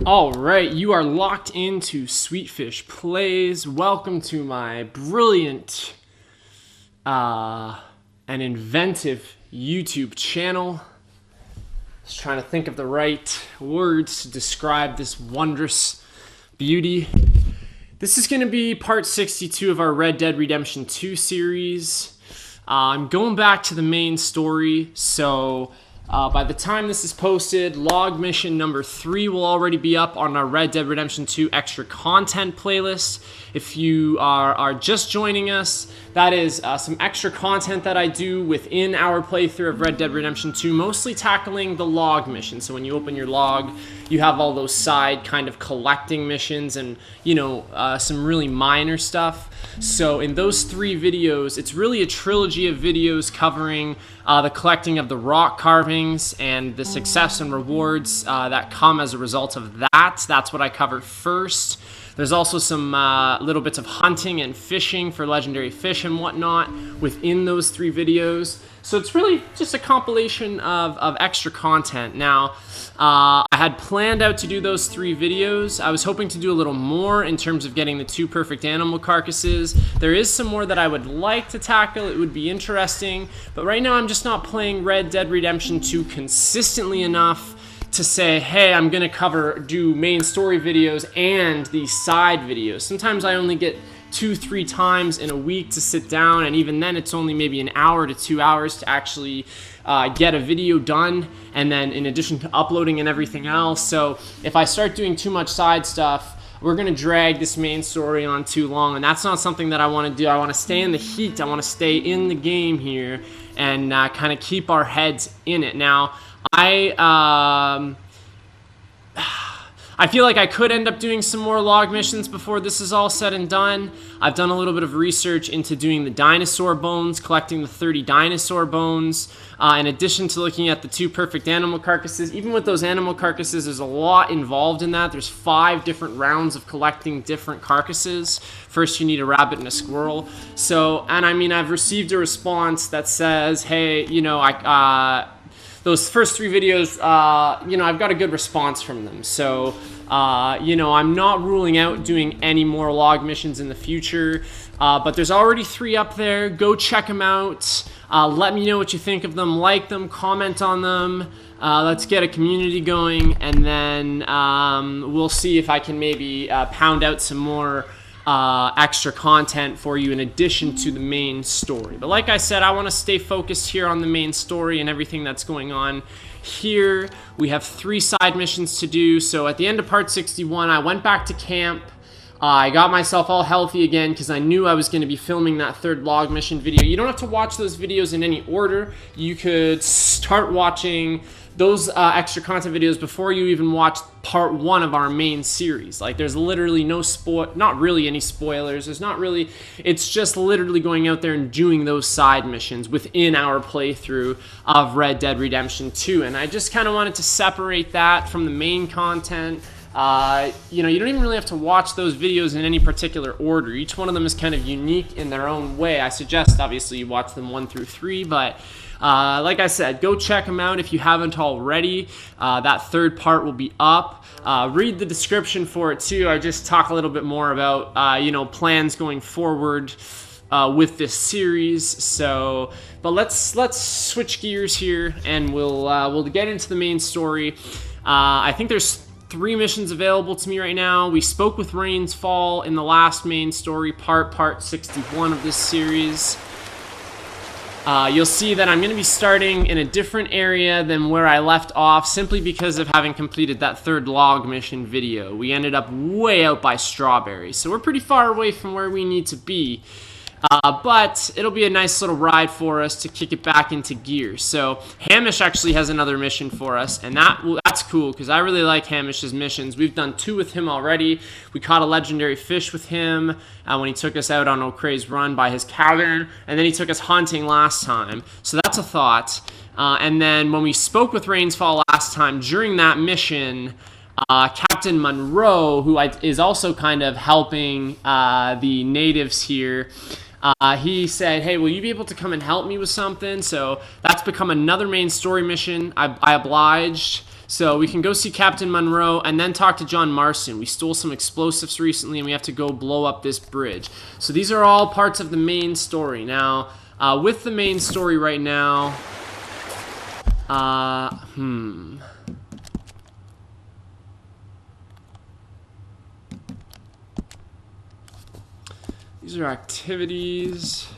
All right, you are locked into Sweetfish Plays. Welcome to my brilliant and inventive YouTube channel. Just trying to think of the right words to describe this wondrous beauty. This is going to be part 62 of our Red Dead Redemption 2 series. I'm going back to the main story, so by the time this is posted, log mission number 3 will already be up on our Red Dead Redemption 2 extra content playlist. If you are just joining us, that is some extra content that I do within our playthrough of Red Dead Redemption 2, mostly tackling the log mission. So when you open your log, you have all those side kind of collecting missions and, some really minor stuff. So in those 3 videos, it's really a trilogy of videos covering the collecting of the rock carvings and the success and rewards that come as a result of that. That's what I covered first. There's also some little bits of hunting and fishing for legendary fish and whatnot within those 3 videos. So it's really just a compilation of extra content. Now, I had planned out to do those 3 videos. I was hoping to do a little more in terms of getting the 2 perfect animal carcasses. There is some more that I would like to tackle. It would be interesting. But right now I'm just not playing Red Dead Redemption 2 consistently enough to say, hey, I'm going to do main story videos and these side videos. Sometimes I only get 2-3 times in a week to sit down, and even then it's only maybe an hour to 2 hours to actually get a video done, and then in addition to uploading and everything else. So if I start doing too much side stuff, we're going to drag this main story on too long, and that's not something that I want to do. I want to stay in the heat. I want to stay in the game here and kind of keep our heads in it. Now, I feel like I could end up doing some more log missions before this is all said and done. I've done a little bit of research into doing the dinosaur bones, collecting the 30 dinosaur bones, in addition to looking at the 2 perfect animal carcasses. Even with those animal carcasses, there's a lot involved in that. There's 5 different rounds of collecting different carcasses. First, you need a rabbit and a squirrel. So, and I mean, I've received a response that says, hey, those first 3 videos, I've got a good response from them. So, I'm not ruling out doing any more log missions in the future, but there's already 3 up there. Go check them out. Let me know what you think of them. Like them, comment on them. Let's get a community going, and then we'll see if I can maybe pound out some more extra content for you in addition to the main story. But like I said, I want to stay focused here on the main story and everything that's going on here. We have 3 side missions to do. So at the end of part 61, I went back to camp. I got myself all healthy again because I knew I was going to be filming that 3rd log mission video. You don't have to watch those videos in any order. You could start watching those extra content videos before you even watch part 1 of our main series. Like, there's literally not really any spoilers. It's just literally going out there and doing those side missions within our playthrough of Red Dead Redemption 2. And I just kind of wanted to separate that from the main content. You don't even really have to watch those videos in any particular order. Each one of them is kind of unique in their own way. I suggest, obviously, you watch them 1 through 3, but like I said, go check them out if you haven't already. That 3rd part will be up. Read the description for it too. I just talk a little bit more about plans going forward with this series. So, but let's switch gears here, and we'll get into the main story. I think there's 3 missions available to me right now. We spoke with Rains Fall in the last main story part 61 of this series. You'll see that I'm going to be starting in a different area than where I left off, simply because of having completed that 3rd log mission video. We ended up way out by Strawberry, so we're pretty far away from where we need to be. But it'll be a nice little ride for us to kick it back into gear. So Hamish actually has another mission for us, and that's cool because I really like Hamish's missions. We've done 2 with him already. We caught a legendary fish with him when he took us out on O'Creagh's Run by his cabin, and then he took us hunting last time. So that's a thought. And then when we spoke with Rains Fall last time, during that mission, Captain Monroe, who is also kind of helping the natives here, he said, hey, will you be able to come and help me with something? So that's become another main story mission. I obliged. So we can go see Captain Monroe and then talk to John Marston. We stole some explosives recently and we have to go blow up this bridge. So these are all parts of the main story. Now, with the main story right now, these are activities.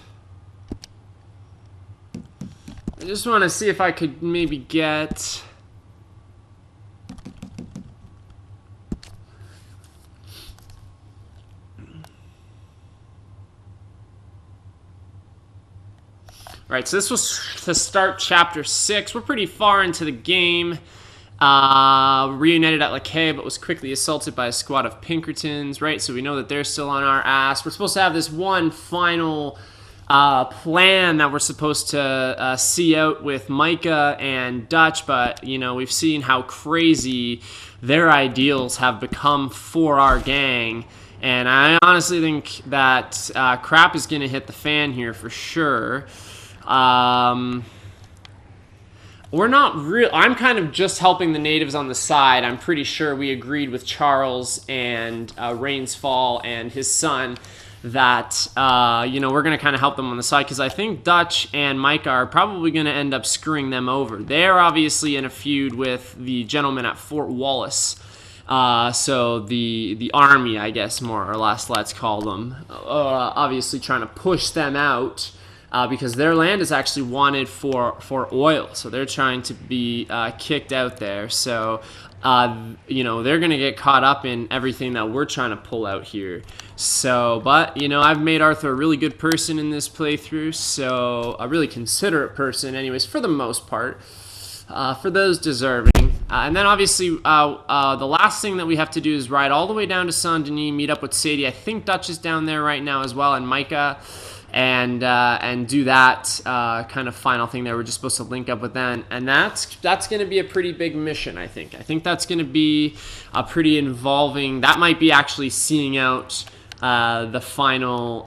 I just want to see if I could maybe get... Right, so this was to start Chapter 6. We're pretty far into the game. Reunited at Lakay, but was quickly assaulted by a squad of Pinkertons, right? So we know that they're still on our ass. We're supposed to have this one final plan that we're supposed to see out with Micah and Dutch, but, you know, we've seen how crazy their ideals have become for our gang. And I honestly think that crap is going to hit the fan here for sure. We're not real. I'm kind of just helping the natives on the side. I'm pretty sure we agreed with Charles and Rains Fall and his son that you know, we're going to kind of help them on the side, because I think Dutch and Micah are probably going to end up screwing them over. They're obviously in a feud with the gentleman at Fort Wallace. So the army, I guess, more or less, let's call them, obviously trying to push them out. Because their land is actually wanted for oil, so they're trying to be kicked out there. So, you know, they're going to get caught up in everything that we're trying to pull out here. So, but, you know, I've made Arthur a really good person in this playthrough, so a really considerate person, anyways, for the most part, for those deserving. And then, obviously, the last thing that we have to do is ride all the way down to Saint Denis, meet up with Sadie. I think Dutch is down there right now as well, and Micah. And do that kind of final thing that we're just supposed to link up with them. And that's going to be a pretty big mission, I think. I think that's going to be a pretty involving... That might be actually seeing out the final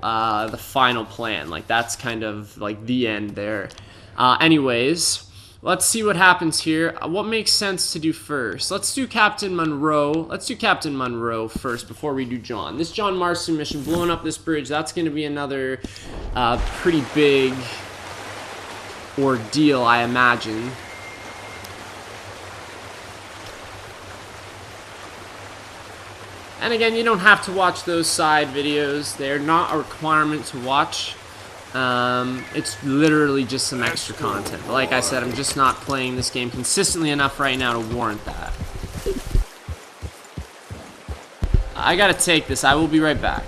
plan. Like, that's kind of like the end there. Anyways... Let's see what happens here. What makes sense to do first? Let's do Captain Monroe. Let's do Captain Monroe first before we do John. This John Marston mission, blowing up this bridge, that's going to be another pretty big ordeal, I imagine. And again, you don't have to watch those side videos. They're not a requirement to watch. It's literally just some extra content. But like I said, I'm just not playing this game consistently enough right now to warrant that. I gotta take this. I will be right back.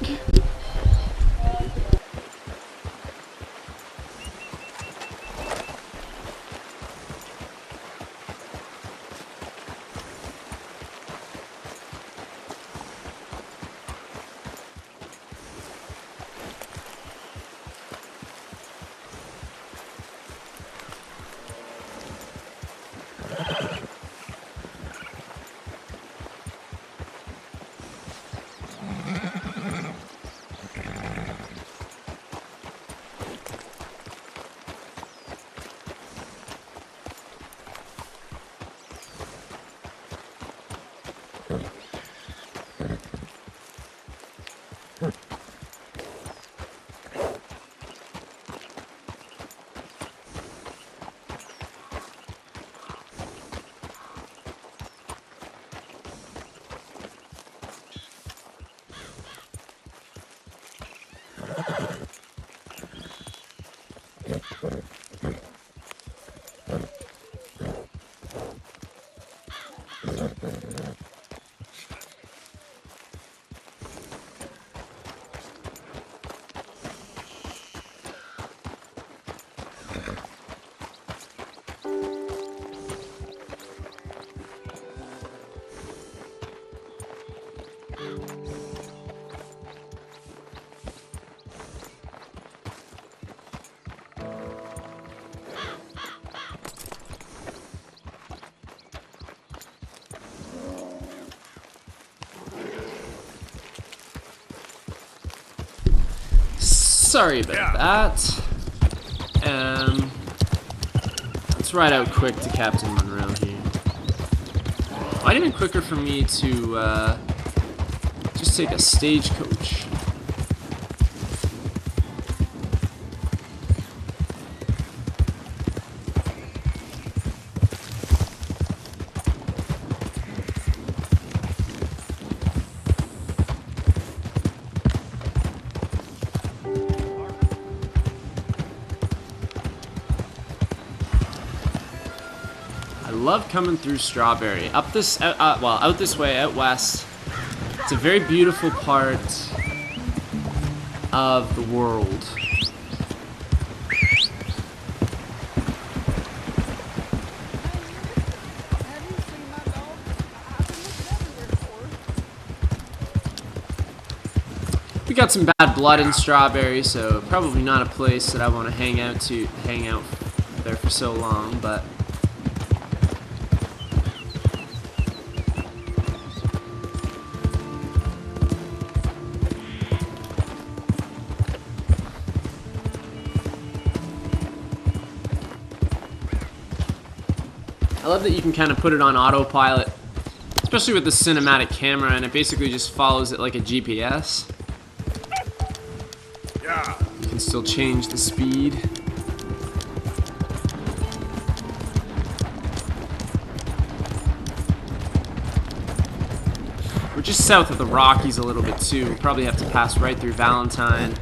Sorry about that. Let's ride out quick to Captain Monroe here. Might have been quicker for me to just take a stagecoach. I love coming through Strawberry. Up this, well, out this way, out west. It's a very beautiful part of the world. We got some bad blood in Strawberry, so probably not a place that I want to hang out there for so long, but I love that you can kind of put it on autopilot, especially with the cinematic camera, and it basically just follows it like a GPS. You can still change the speed. We're just south of the Rockies a little bit too. We'll probably have to pass right through Valentine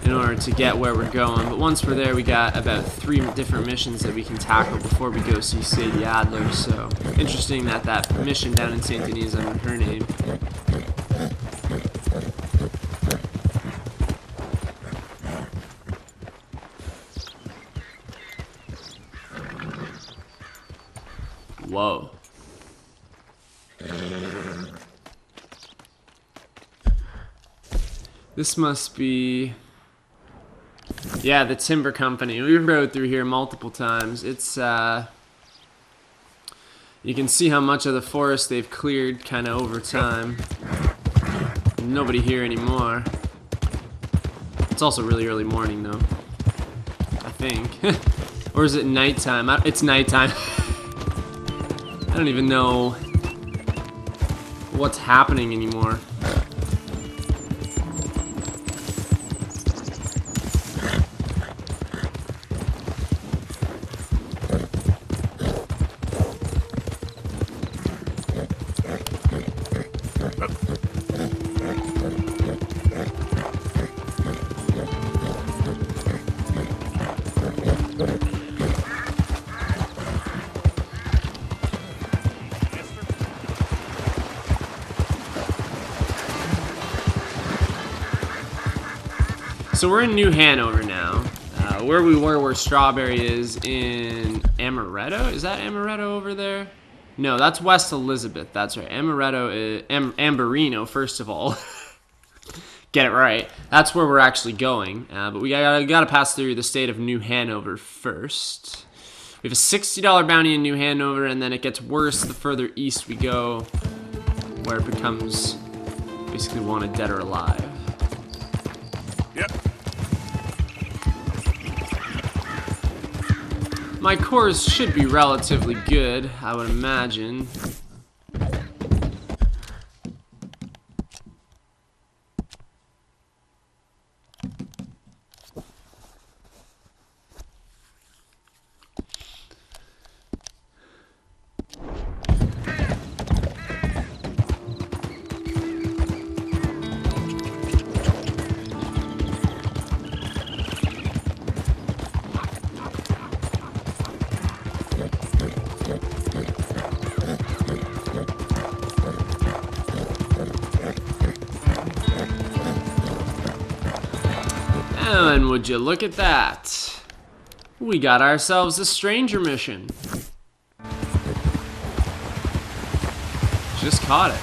in order to get where we're going. But once we're there, we got about 3 different missions that we can tackle before we go see Sadie Adler. So interesting that that mission down in St. Denis is under her name. Whoa. This must be... yeah, the timber company. We rode through here multiple times. It's, you can see how much of the forest they've cleared kind of over time. Nobody here anymore. It's also really early morning, though. I think. Or is it nighttime? It's nighttime. I don't even know what's happening anymore. So we're in New Hanover now. Where we were, where Strawberry is, in Amaretto. Is that Amaretto over there? No, that's West Elizabeth. That's right. Amaretto is Amberino, first of all. Get it right. That's where we're actually going. But we gotta pass through the state of New Hanover first. We have a $60 bounty in New Hanover, and then it gets worse the further east we go, where it becomes basically wanted dead or alive. Yep. My cores should be relatively good, I would imagine. And would you look at that? We got ourselves a stranger mission. Just caught it.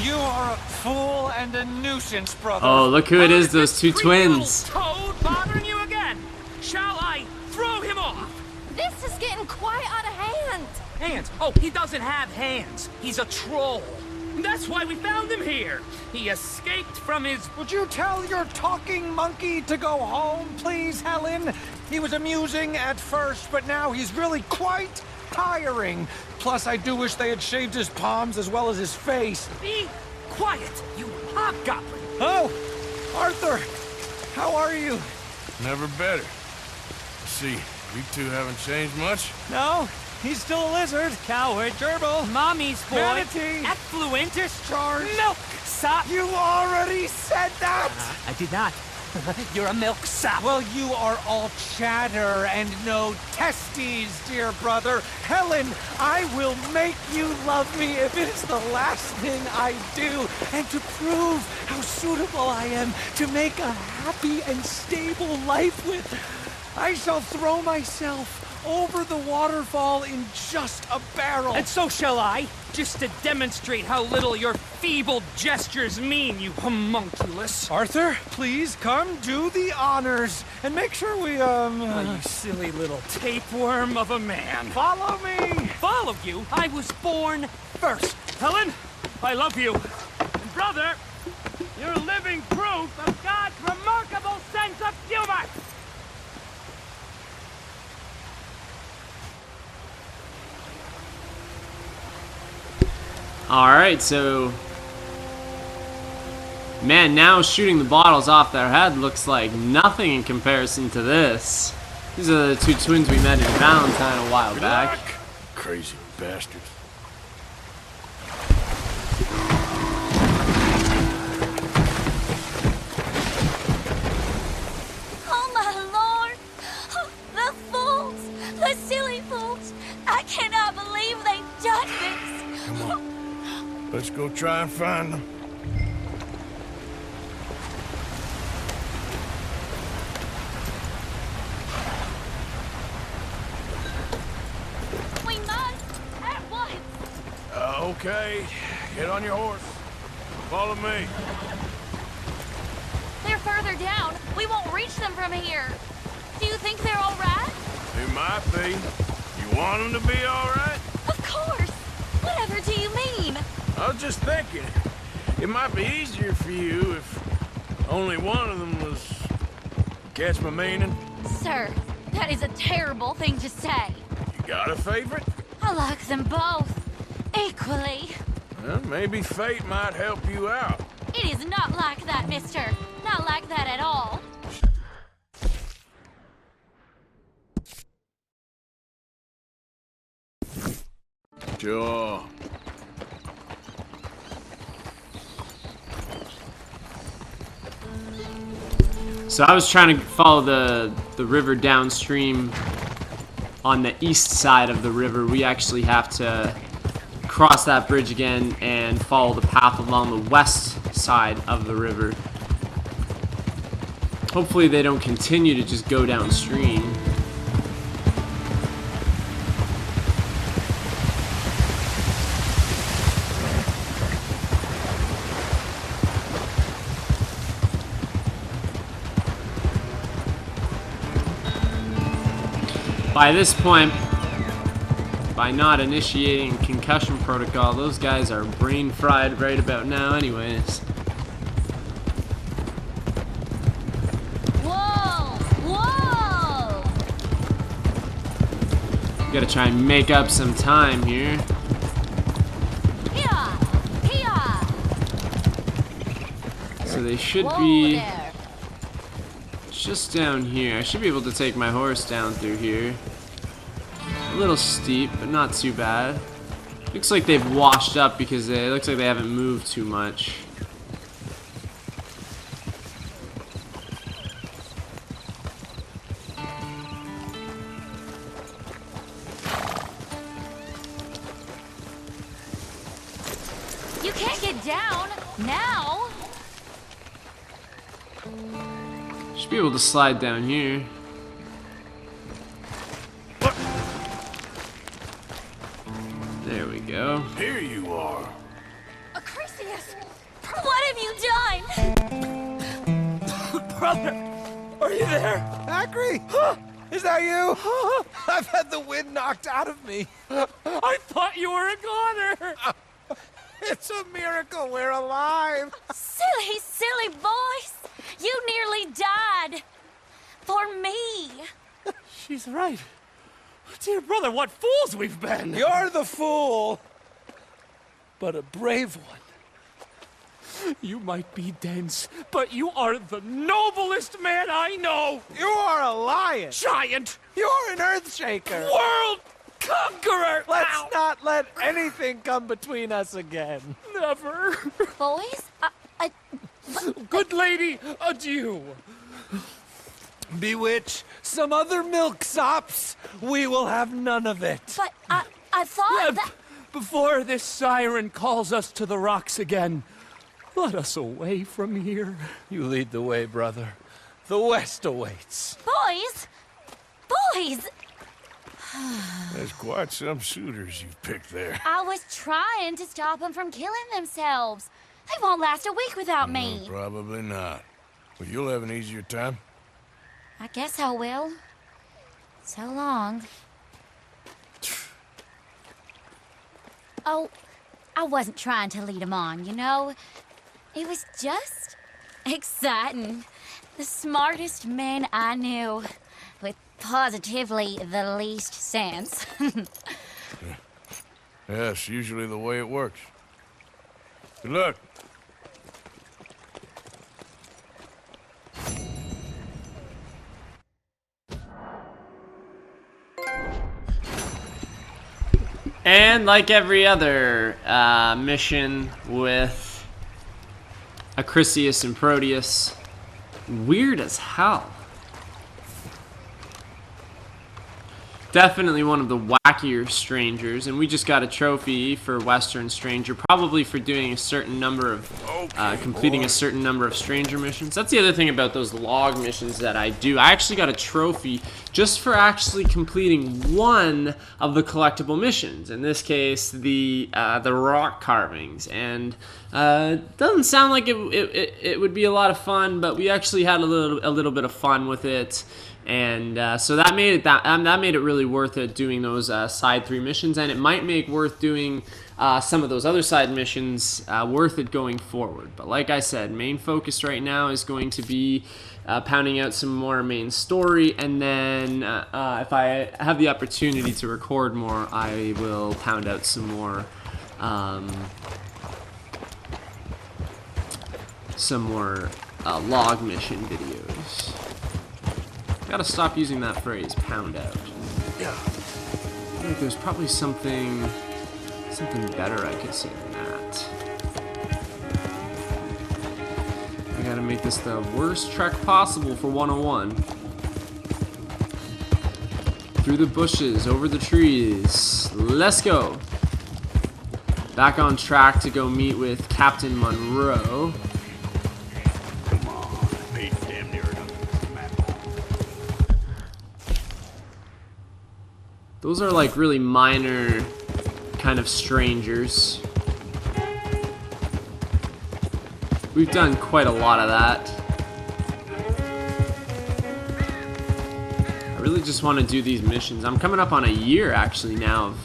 You are a fool and a nuisance, brother. Oh, look who it is, those two twins. Toad bothering you again? Shall I throw him off? This is getting quite out of hand. Hands? Oh, he doesn't have hands. He's a troll. That's why we found him here. He escaped from his... Would you tell your talking monkey to go home, please, Helen? He was amusing at first, but now he's really quite tiring. Plus, I do wish they had shaved his palms as well as his face. Be quiet, you hobgoblin. Oh, Arthur, how are you? Never better. See, you two haven't changed much? No, he's still a lizard. Coward. Gerbil. Mommy's boy. Manatee. Effluent. Discharge. Milk sop. You already said that! I did not. You're a milk sop. Well, you are all chatter and no testes, dear brother. Helen, I will make you love me if it is the last thing I do. And to prove how suitable I am to make a happy and stable life with, I shall throw myself over the waterfall in just a barrel. And so shall I, just to demonstrate how little your feeble gestures mean, you homunculus. Arthur, please come do the honors and make sure we, Oh, you silly little tapeworm of a man. follow me. Follow you? I was born first. Helen, I love you. And brother, you're living proof of God's remarkable sense of humor. Alright, so... Man, now shooting the bottles off their head looks like nothing in comparison to this. These are the two twins we met in Valentine a while back. Crazy bastards. Oh my lord! Oh, the fools! The silly fools! I cannot believe they've done this! Come on. Let's go try and find them. We must! At once! Okay. Get on your horse. Follow me. They're further down. We won't reach them from here. Do you think they're all right? They might be. You want them to be all right? Of course! Whatever do you mean? I was just thinking. It might be easier for you if only one of them was... Catch my meaning? Sir, that is a terrible thing to say. You got a favorite? I like them both. Equally. Well, maybe fate might help you out. It is not like that, mister. Not like that at all. Sure. So I was trying to follow the river downstream on the east side of the river. We actually have to cross that bridge again and follow the path along the west side of the river. Hopefully they don't continue to just go downstream. By this point, by not initiating concussion protocol, those guys are brain fried right about now anyways. Whoa! Whoa! Gotta try and make up some time here. Here! Here! So they should Whoa be there! just down here. I should be able to take my horse down through here. A little steep, but not too bad. Looks like they've washed up because it looks like they haven't moved too much. You can't get down now. Should be able to slide down here. There we go. Here you are. Acrisius, what have you done? Brother, are you there? Acri? Is that you? I've had the wind knocked out of me. I thought you were a goner. It's a miracle we're alive. Silly, silly boys. You nearly died. For me. She's right. Dear brother, what fools we've been! You're the fool, but a brave one. You might be dense, but you are the noblest man I know! You are a lion. Giant! You're an earthshaker. World conqueror! Let's Ow. not let anything come between us again. Never! Boys, Good lady, adieu! Bewitch some other milksops. We will have none of it. but I thought that... Before this siren calls us to the rocks again, let us away from here. You lead the way, brother. The West awaits. Boys! Boys! There's quite some suitors you've picked there. I was trying to stop them from killing themselves. They won't last a week without me. Probably not. But you'll have an easier time. I guess I will. So long. Oh, I wasn't trying to lead them on, you know? It was just exciting. The smartest men I knew, with positively the least sense. Yes, usually the way it works. Good luck. And like every other mission with Acrisius and Proteus, weird as hell. Definitely one of the wackier strangers, and we just got a trophy for Western Stranger, probably for doing a certain number of, completing a certain number of stranger missions. That's the other thing about those log missions that I do. I actually got a trophy just for actually completing one of the collectible missions. In this case, the rock carvings, and doesn't sound like it would be a lot of fun, but we actually had a little bit of fun with it. And so that made it really worth it doing those side 3 missions, and it might make worth doing some of those other side missions worth it going forward. But like I said, main focus right now is going to be pounding out some more main story, and then if I have the opportunity to record more, I will pound out some more log mission videos. Gotta stop using that phrase, pound out. Yeah. I think there's probably something better I could say than that. I gotta make this the worst trek possible for 101. Through the bushes, over the trees. Let's go. Back on track to go meet with Captain Monroe. Those are like really minor kind of strangers. We've done quite a lot of that. I really just want to do these missions. I'm coming up on a year actually now of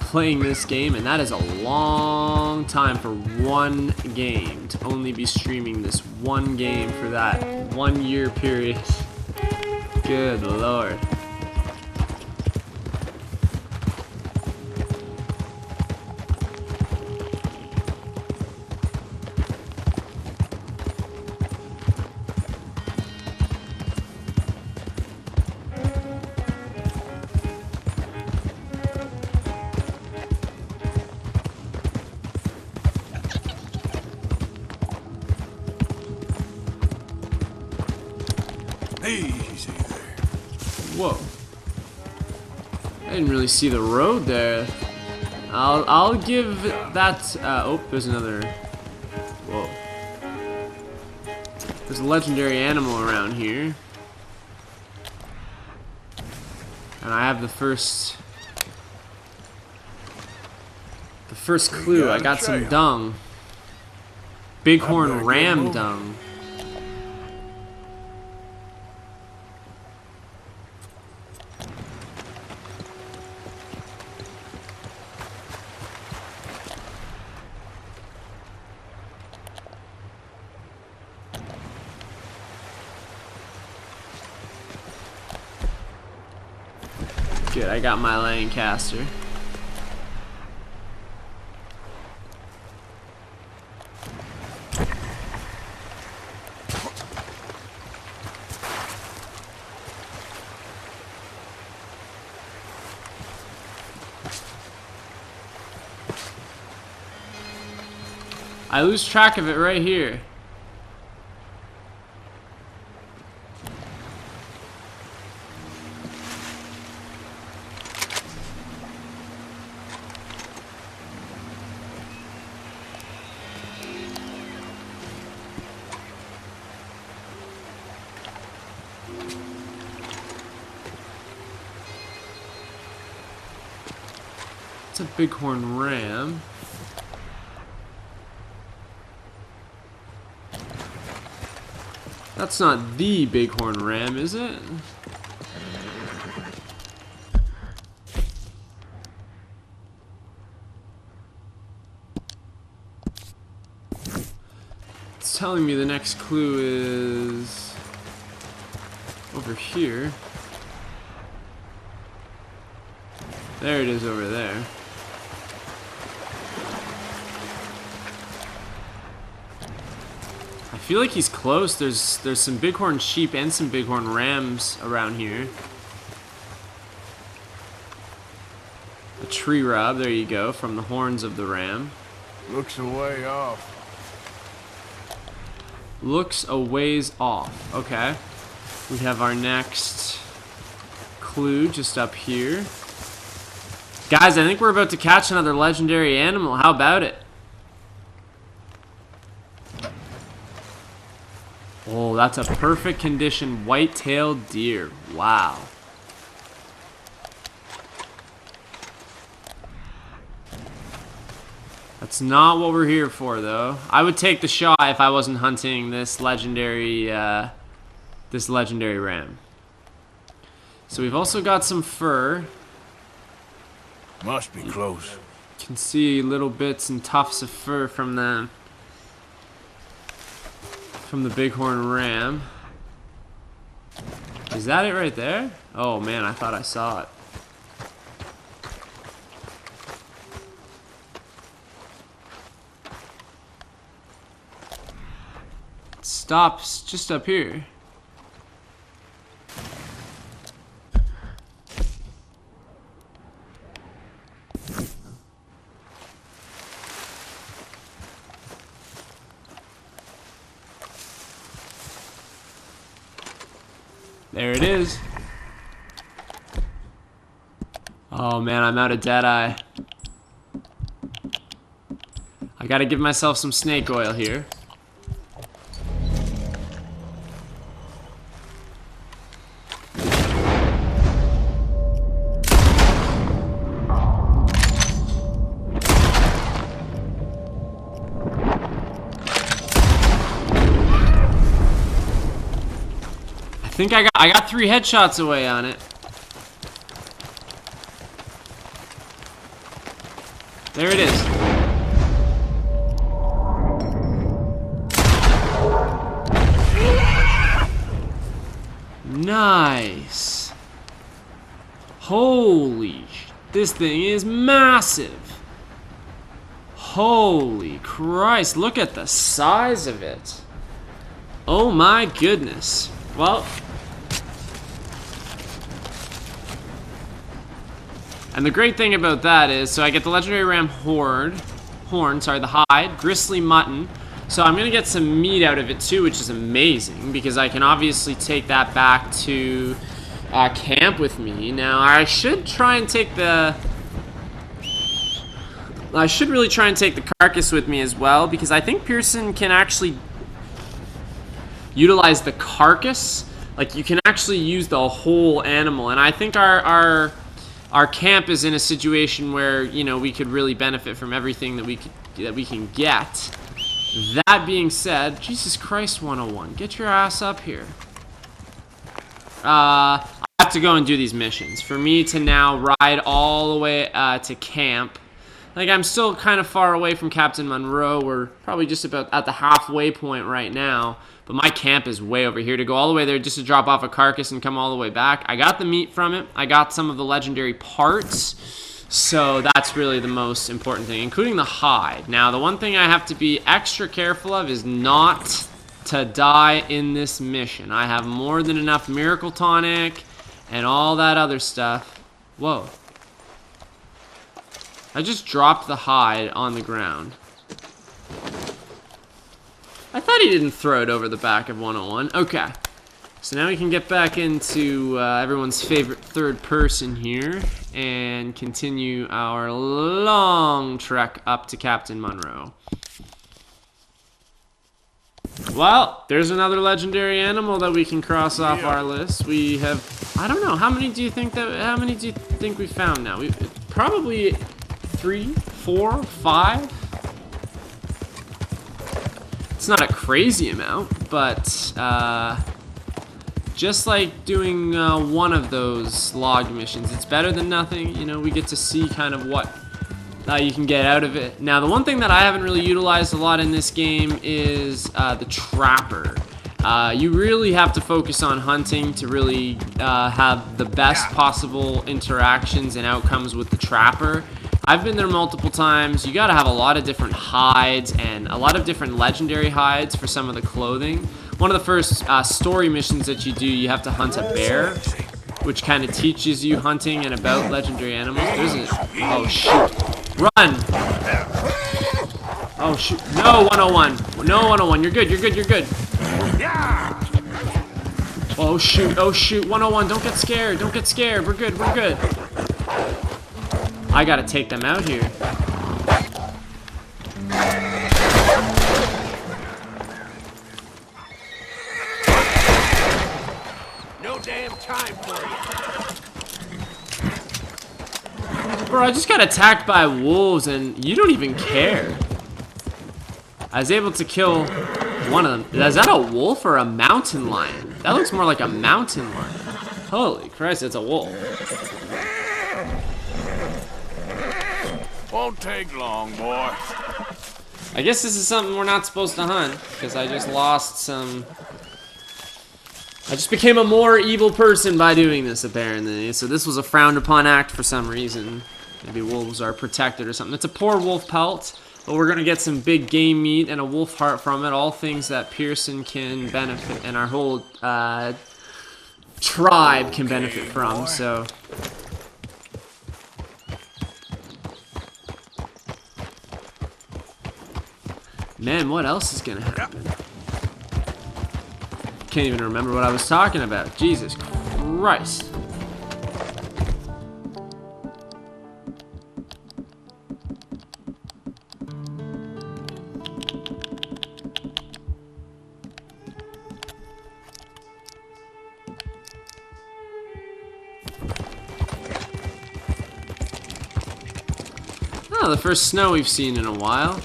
playing this game, and that is a long time for one game, to only be streaming this one game for that 1 year period. Good Lord. Easy there. Whoa. I didn't really see the road there. I'll give that, oh, there's another, whoa. There's a legendary animal around here. And I have the first clue. I got some dung. Bighorn ram dung. Good, I got my Lancaster. I lose track of it right here. It's a bighorn ram. That's not the bighorn ram, is it? It's telling me the next clue is over here. There it is over there. I feel like he's close. There's some bighorn sheep and some bighorn rams around here. A tree rub, there you go, from the horns of the ram. Looks a way off. Looks a ways off. Okay. We have our next clue just up here. Guys, I think we're about to catch another legendary animal. How about it? Oh, that's a perfect condition white-tailed deer. Wow. That's not what we're here for, though. I would take the shot if I wasn't hunting this legendary ram. So we've also got some fur. Must be close. You can see little bits and tufts of fur from the bighorn ram. Is that it right there? Oh man, I thought I saw it. It stops just up here. There it is. Oh man, I'm out of Deadeye. I gotta give myself some snake oil here. I think I got 3 headshots away on it. There it is. Nice. Holy, this thing is massive. Holy Christ, look at the size of it. Oh my goodness. Well, and the great thing about that is, so I get the legendary ram the hide, gristly mutton. So I'm gonna get some meat out of it too, which is amazing because I can obviously take that back to camp with me. Now I should try and take I should really try and take the carcass with me as well because I think Pearson can actually utilize the carcass. Like you can actually use the whole animal, and I think our camp is in a situation where, you know, we could really benefit from everything that we can get. That being said, Jesus Christ 101, get your ass up here. I have to go and do these missions. For me to now ride all the way to camp, Like, I'm still kind of far away from Captain Monroe. We're probably just about at the halfway point right now. But my camp is way over here. To go all the way there just to drop off a carcass and come all the way back. I got the meat from it. I got some of the legendary parts. So that's really the most important thing, including the hide. Now, the one thing I have to be extra careful of is not to die in this mission. I have more than enough Miracle Tonic and all that other stuff. Whoa. I just dropped the hide on the ground. I thought he didn't throw it over the back of 101. Okay. So now we can get back into everyone's favorite third person here and continue our long trek up to Captain Monroe. Well, there's another legendary animal that we can cross off our list. We have, I don't know, how many do you think we found now? We probably 3, 4, 5. It's not a crazy amount, but just like doing one of those log missions, it's better than nothing. You know, we get to see kind of what you can get out of it. Now, the one thing that I haven't really utilized a lot in this game is the trapper. You really have to focus on hunting to really have the best possible interactions and outcomes with the trapper. I've been there multiple times. You gotta have a lot of different hides and a lot of different legendary hides for some of the clothing. One of the first story missions that you do, you have to hunt a bear, which kind of teaches you hunting and about legendary animals. There's a, oh shoot, run! Oh shoot, no 101, no 101, you're good, you're good, you're good. Oh shoot, 101, don't get scared, we're good, we're good. I gotta take them out here. No damn time for you. Bro, I just got attacked by wolves and you don't even care. I was able to kill one of them. Is that a wolf or a mountain lion? That looks more like a mountain lion. Holy Christ, it's a wolf. Won't take long, boy. I guess this is something we're not supposed to hunt, because I just lost some... I just became a more evil person by doing this, apparently. So this was a frowned upon act for some reason. Maybe wolves are protected or something. It's a poor wolf pelt, but we're going to get some big game meat and a wolf heart from it. All things that Pearson can benefit, and our whole tribe can benefit from, so... Man, what else is gonna happen? Can't even remember what I was talking about. Jesus Christ. Oh, the first snow we've seen in a while.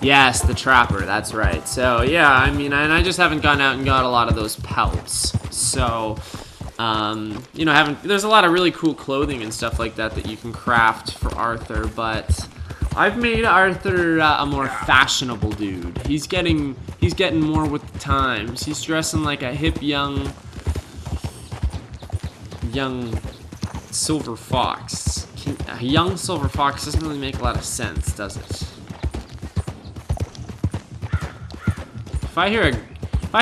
Yes, the trapper, that's right. So, yeah, I mean, and I just haven't gone out and got a lot of those pelts. So, you know, there's a lot of really cool clothing and stuff like that that you can craft for Arthur, but I've made Arthur a more fashionable dude. He's getting more with the times. He's dressing like a hip young silver fox. A young silver fox doesn't really make a lot of sense, does it? If I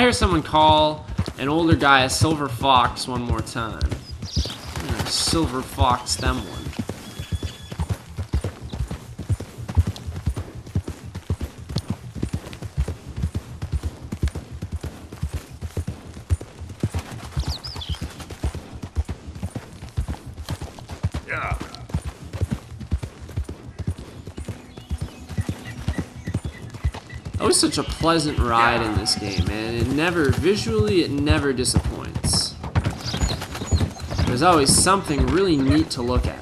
hear someone call an older guy a silver fox one more time, I'm gonna silver fox them one. Yeah. Always such a pleasant ride in this game, man. It never disappoints. There's always something really neat to look at.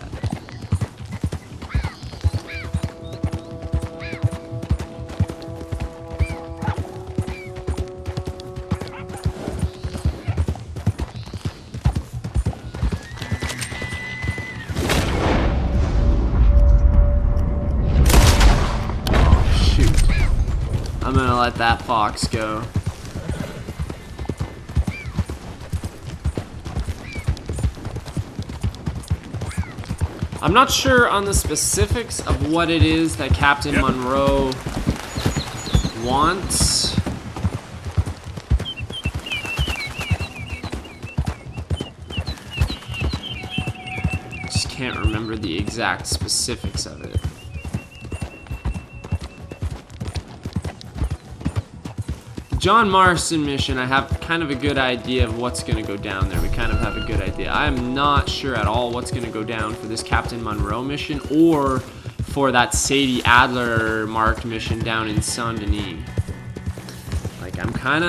I'm gonna let that fox go. I'm not sure on the specifics of what it is that Captain Monroe wants. Just can't remember the exact specifics of it. John Marston mission, I have kind of a good idea of what's going to go down there. We kind of have a good idea. I am not sure at all what's going to go down for this Captain Monroe mission or for that Sadie Adler marked mission down in Saint-Denis. Like, I'm kind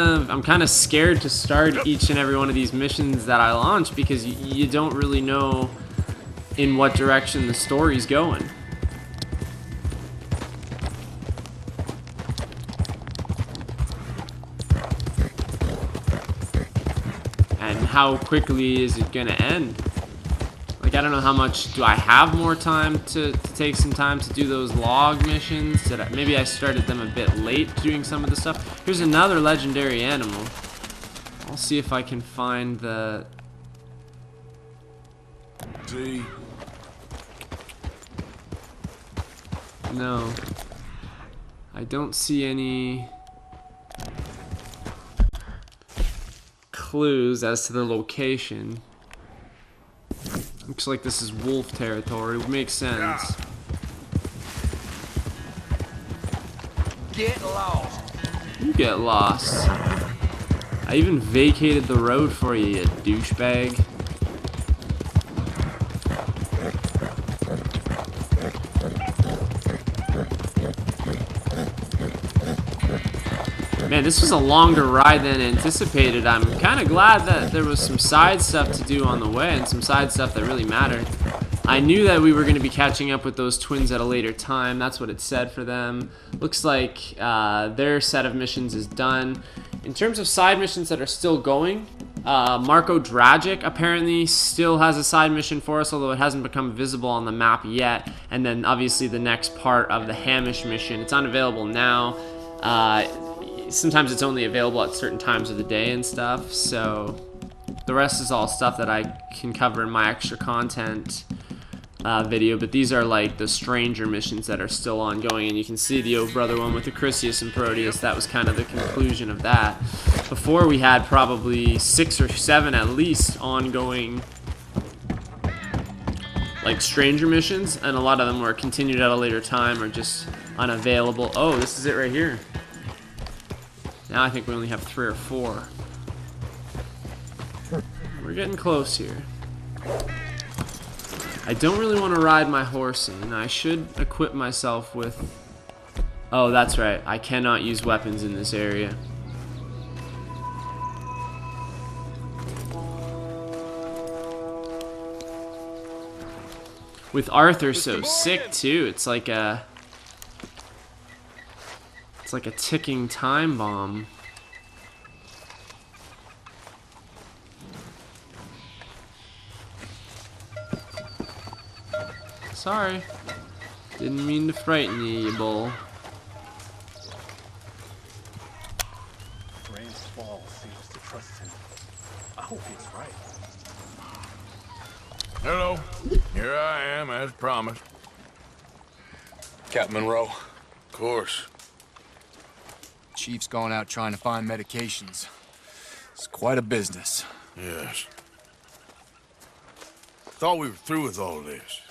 of scared to start each and every one of these missions that I launch because you don't really know in what direction the story's going. How quickly is it gonna end? Like, I don't know how much. Do I have more time to take some time to do those log missions? Maybe I started them a bit late doing some of the stuff. Here's another legendary animal. I'll see if I can find the... See? No. I don't see any clues as to the location. Looks like this is wolf territory. It makes sense. Get lost. You get lost. I even vacated the road for you, you douchebag. Man, this was a longer ride than anticipated. I'm kind of glad that there was some side stuff to do on the way and some side stuff that really mattered. I knew that we were going to be catching up with those twins at a later time. That's what it said for them. Looks like their set of missions is done. In terms of side missions that are still going, Marco Dragic apparently still has a side mission for us, although it hasn't become visible on the map yet. And then obviously the next part of the Hamish mission, it's unavailable now. Sometimes it's only available at certain times of the day and stuff, so the rest is all stuff that I can cover in my extra content video, but these are like the stranger missions that are still ongoing, and you can see the Oh Brother one with the Chrysius and Proteus. That was kind of the conclusion of that. Before, we had probably 6 or 7 at least ongoing like stranger missions, and a lot of them were continued at a later time or just unavailable. Oh, this is it right here. Now I think we only have 3 or 4. We're getting close here. I don't really want to ride my horse in. I should equip myself with... Oh, that's right. I cannot use weapons in this area. With Arthur so sick too, it's like a... It's like a ticking time bomb. Sorry. Didn't mean to frighten you, you bull. Rand's fall seems to trust him. I hope he's right. Hello. Here I am, as promised. Captain Monroe. Of course. Chief's gone out trying to find medications. It's quite a business. Yes. Thought we were through with all this.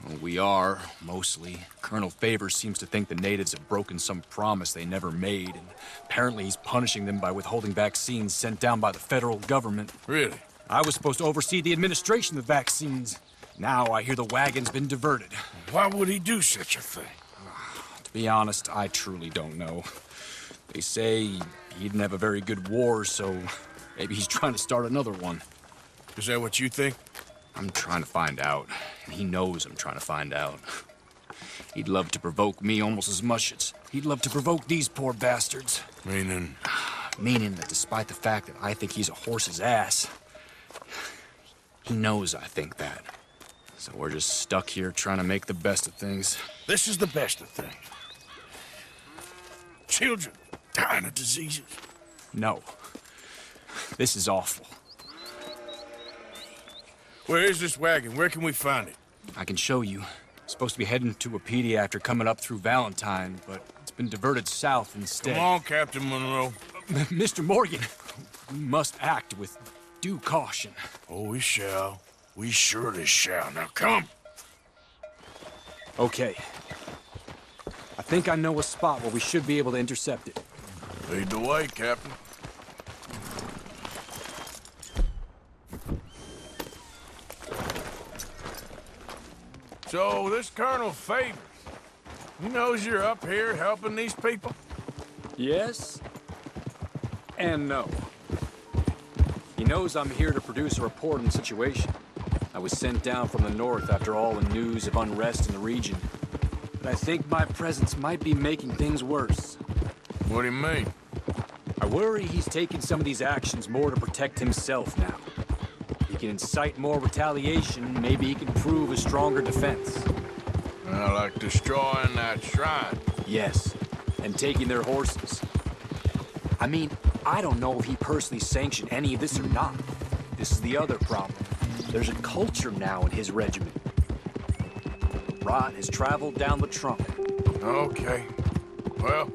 Well, we are, mostly. Colonel Favors seems to think the natives have broken some promise they never made, and apparently he's punishing them by withholding vaccines sent down by the federal government. Really? I was supposed to oversee the administration of the vaccines. Now I hear the wagon's been diverted. Why would he do such a thing? To be honest, I truly don't know. They say he didn't have a very good war, so maybe he's trying to start another one. Is that what you think? I'm trying to find out, and he knows I'm trying to find out. He'd love to provoke me almost as much as he'd love to provoke these poor bastards. Meaning? Meaning that despite the fact that I think he's a horse's ass, he knows I think that. So we're just stuck here trying to make the best of things. This is the best of things. children dying of diseases. No. This is awful. Where is this wagon? Where can we find it? I can show you. Supposed to be heading to Wapiti after coming up through Valentine, but it's been diverted south instead. Come on, Captain Monroe. Mr. Morgan, we must act with due caution. Oh, we shall. We surely shall. Now come. Okay. I think I know a spot where we should be able to intercept it. Lead the way, Captain. So, this Colonel Favors, he knows you're up here helping these people? Yes and no. He knows I'm here to produce a report on the situation. I was sent down from the north after all the news of unrest in the region. But I think my presence might be making things worse. What do you mean? I worry he's taking some of these actions more to protect himself now. He can incite more retaliation, maybe he can prove a stronger defense. Like destroying that shrine. Yes, and taking their horses. I mean, I don't know if he personally sanctioned any of this or not. This is the other problem. There's a culture now in his regiment. Rot has traveled down the trunk. Okay. Well,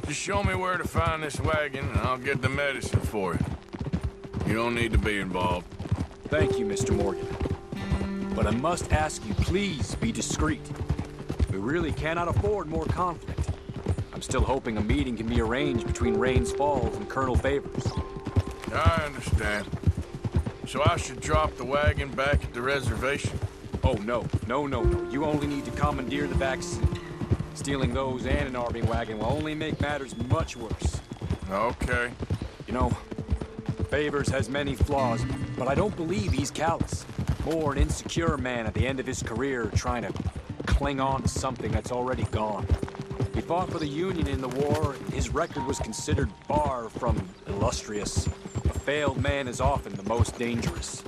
just show me where to find this wagon and I'll get the medicine for you. You don't need to be involved. Thank you, Mr. Morgan. But I must ask you, please be discreet. We really cannot afford more conflict. I'm still hoping a meeting can be arranged between Rains Falls and Colonel Favors. I understand. So I should drop the wagon back at the reservation? Oh, no. You only need to commandeer the vaccine. Stealing those and an army wagon will only make matters much worse. Okay. You know, Favors has many flaws, but I don't believe he's callous. More an insecure man at the end of his career trying to cling on to something that's already gone. He fought for the Union in the war, and his record was considered far from illustrious. A failed man is often the most dangerous.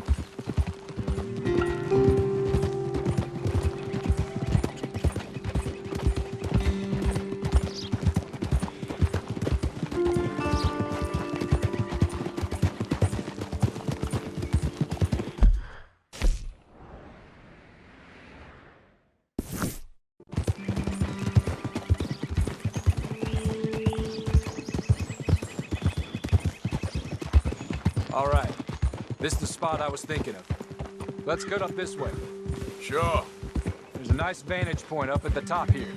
All right. This is the spot I was thinking of. Let's get up this way. Sure. There's a nice vantage point up at the top here.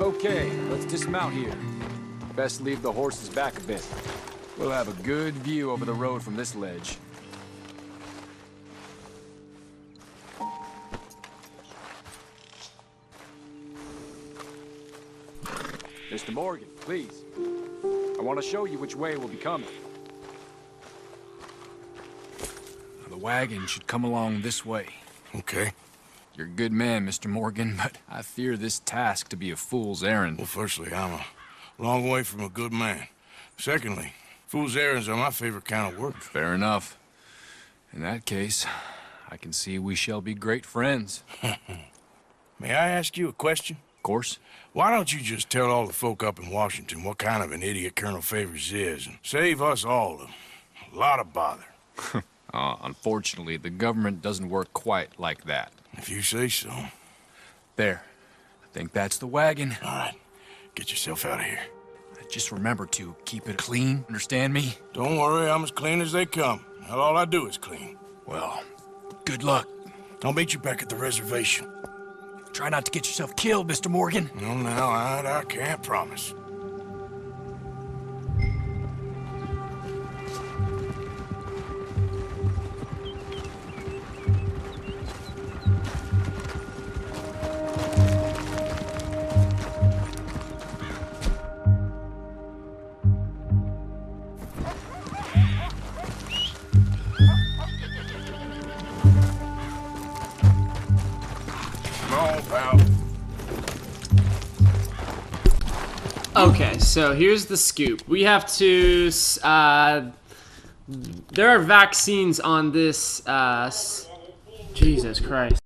Okay, let's dismount here. Best leave the horses back a bit. We'll have a good view over the road from this ledge. Mr. Morgan, please. I want to show you which way we'll be coming. The wagon should come along this way. Okay. You're a good man, Mr. Morgan, but I fear this task to be a fool's errand. Well, firstly, I'm a long way from a good man. Secondly, fool's errands are my favorite kind of work. Fair enough. In that case, I can see we shall be great friends. May I ask you a question? Of course. Why don't you just tell all the folk up in Washington what kind of an idiot Colonel Favors is and save us all a lot of bother? Unfortunately, the government doesn't work quite like that. If you say so. There. I think that's the wagon. All right. Get yourself out of here. Just remember to keep it clean, understand me? Don't worry, I'm as clean as they come. Not all I do is clean. Well, good luck. I'll meet you back at the reservation. Try not to get yourself killed, Mr. Morgan. No, now, I can't promise. Okay, so here's the scoop. We have to, there are vaccines on this, Jesus Christ.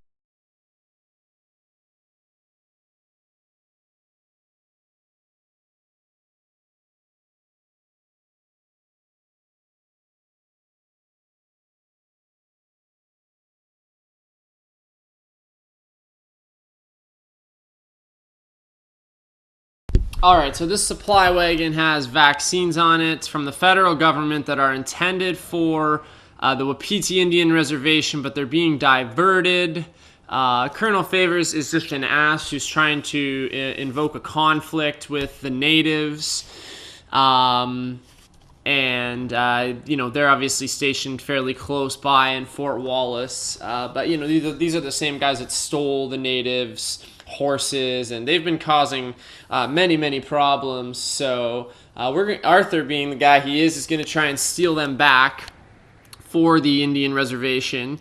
Alright, so this supply wagon has vaccines on it from the federal government that are intended for the Wapiti Indian Reservation, but they're being diverted. Colonel Favors is just an ass who's trying to invoke a conflict with the natives. You know, they're obviously stationed fairly close by in Fort Wallace. But, you know, these are the same guys that stole the natives' horses, and they've been causing many problems. So Arthur, being the guy he is going to try and steal them back for the Indian reservation,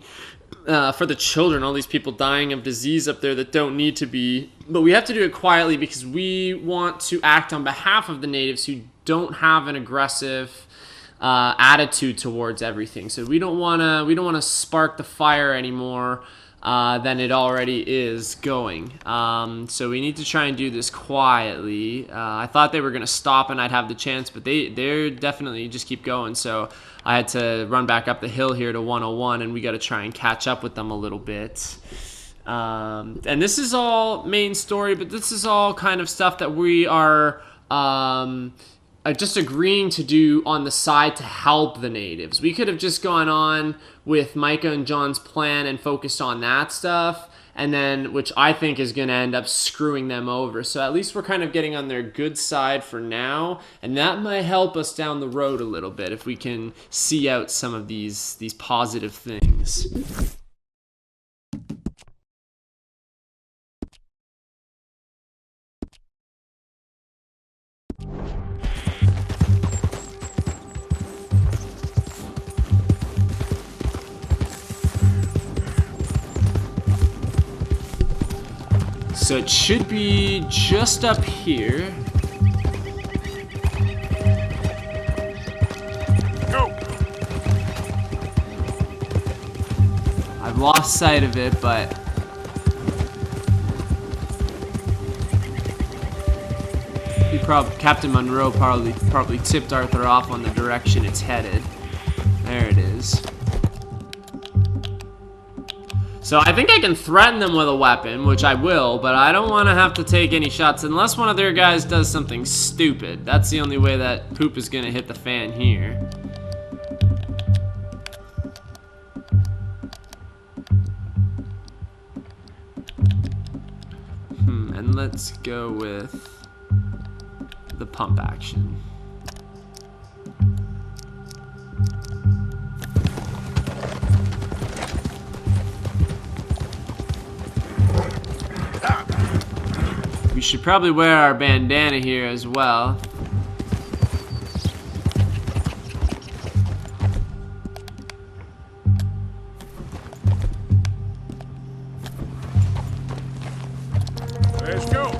for the children, all these people dying of disease up there that don't need to be. But we have to do it quietly because we want to act on behalf of the natives who don't have an aggressive attitude towards everything. So we don't want to spark the fire anymore than it already is going. So we need to try and do this quietly. I thought they were going to stop and I'd have the chance, but they're definitely just keep going. So I had to run back up the hill here to 101, and we got to try and catch up with them a little bit. And this is all main story, but this is all kind of stuff that we are just agreeing to do on the side to help the natives. We could have just gone on with Micah and John's plan and focused on that stuff, and then, which I think is going to end up screwing them over. So at least we're kind of getting on their good side for now, and that might help us down the road a little bit if we can see out some of these positive things. So it should be just up here. Go! I've lost sight of it, but Captain Monroe probably tipped Arthur off on the direction it's headed. There it is. So I think I can threaten them with a weapon, which I will, but I don't want to have to take any shots unless one of their guys does something stupid. That's the only way that poop is going to hit the fan here. And let's go with the pump action. We should probably wear our bandana here as well. Let's go.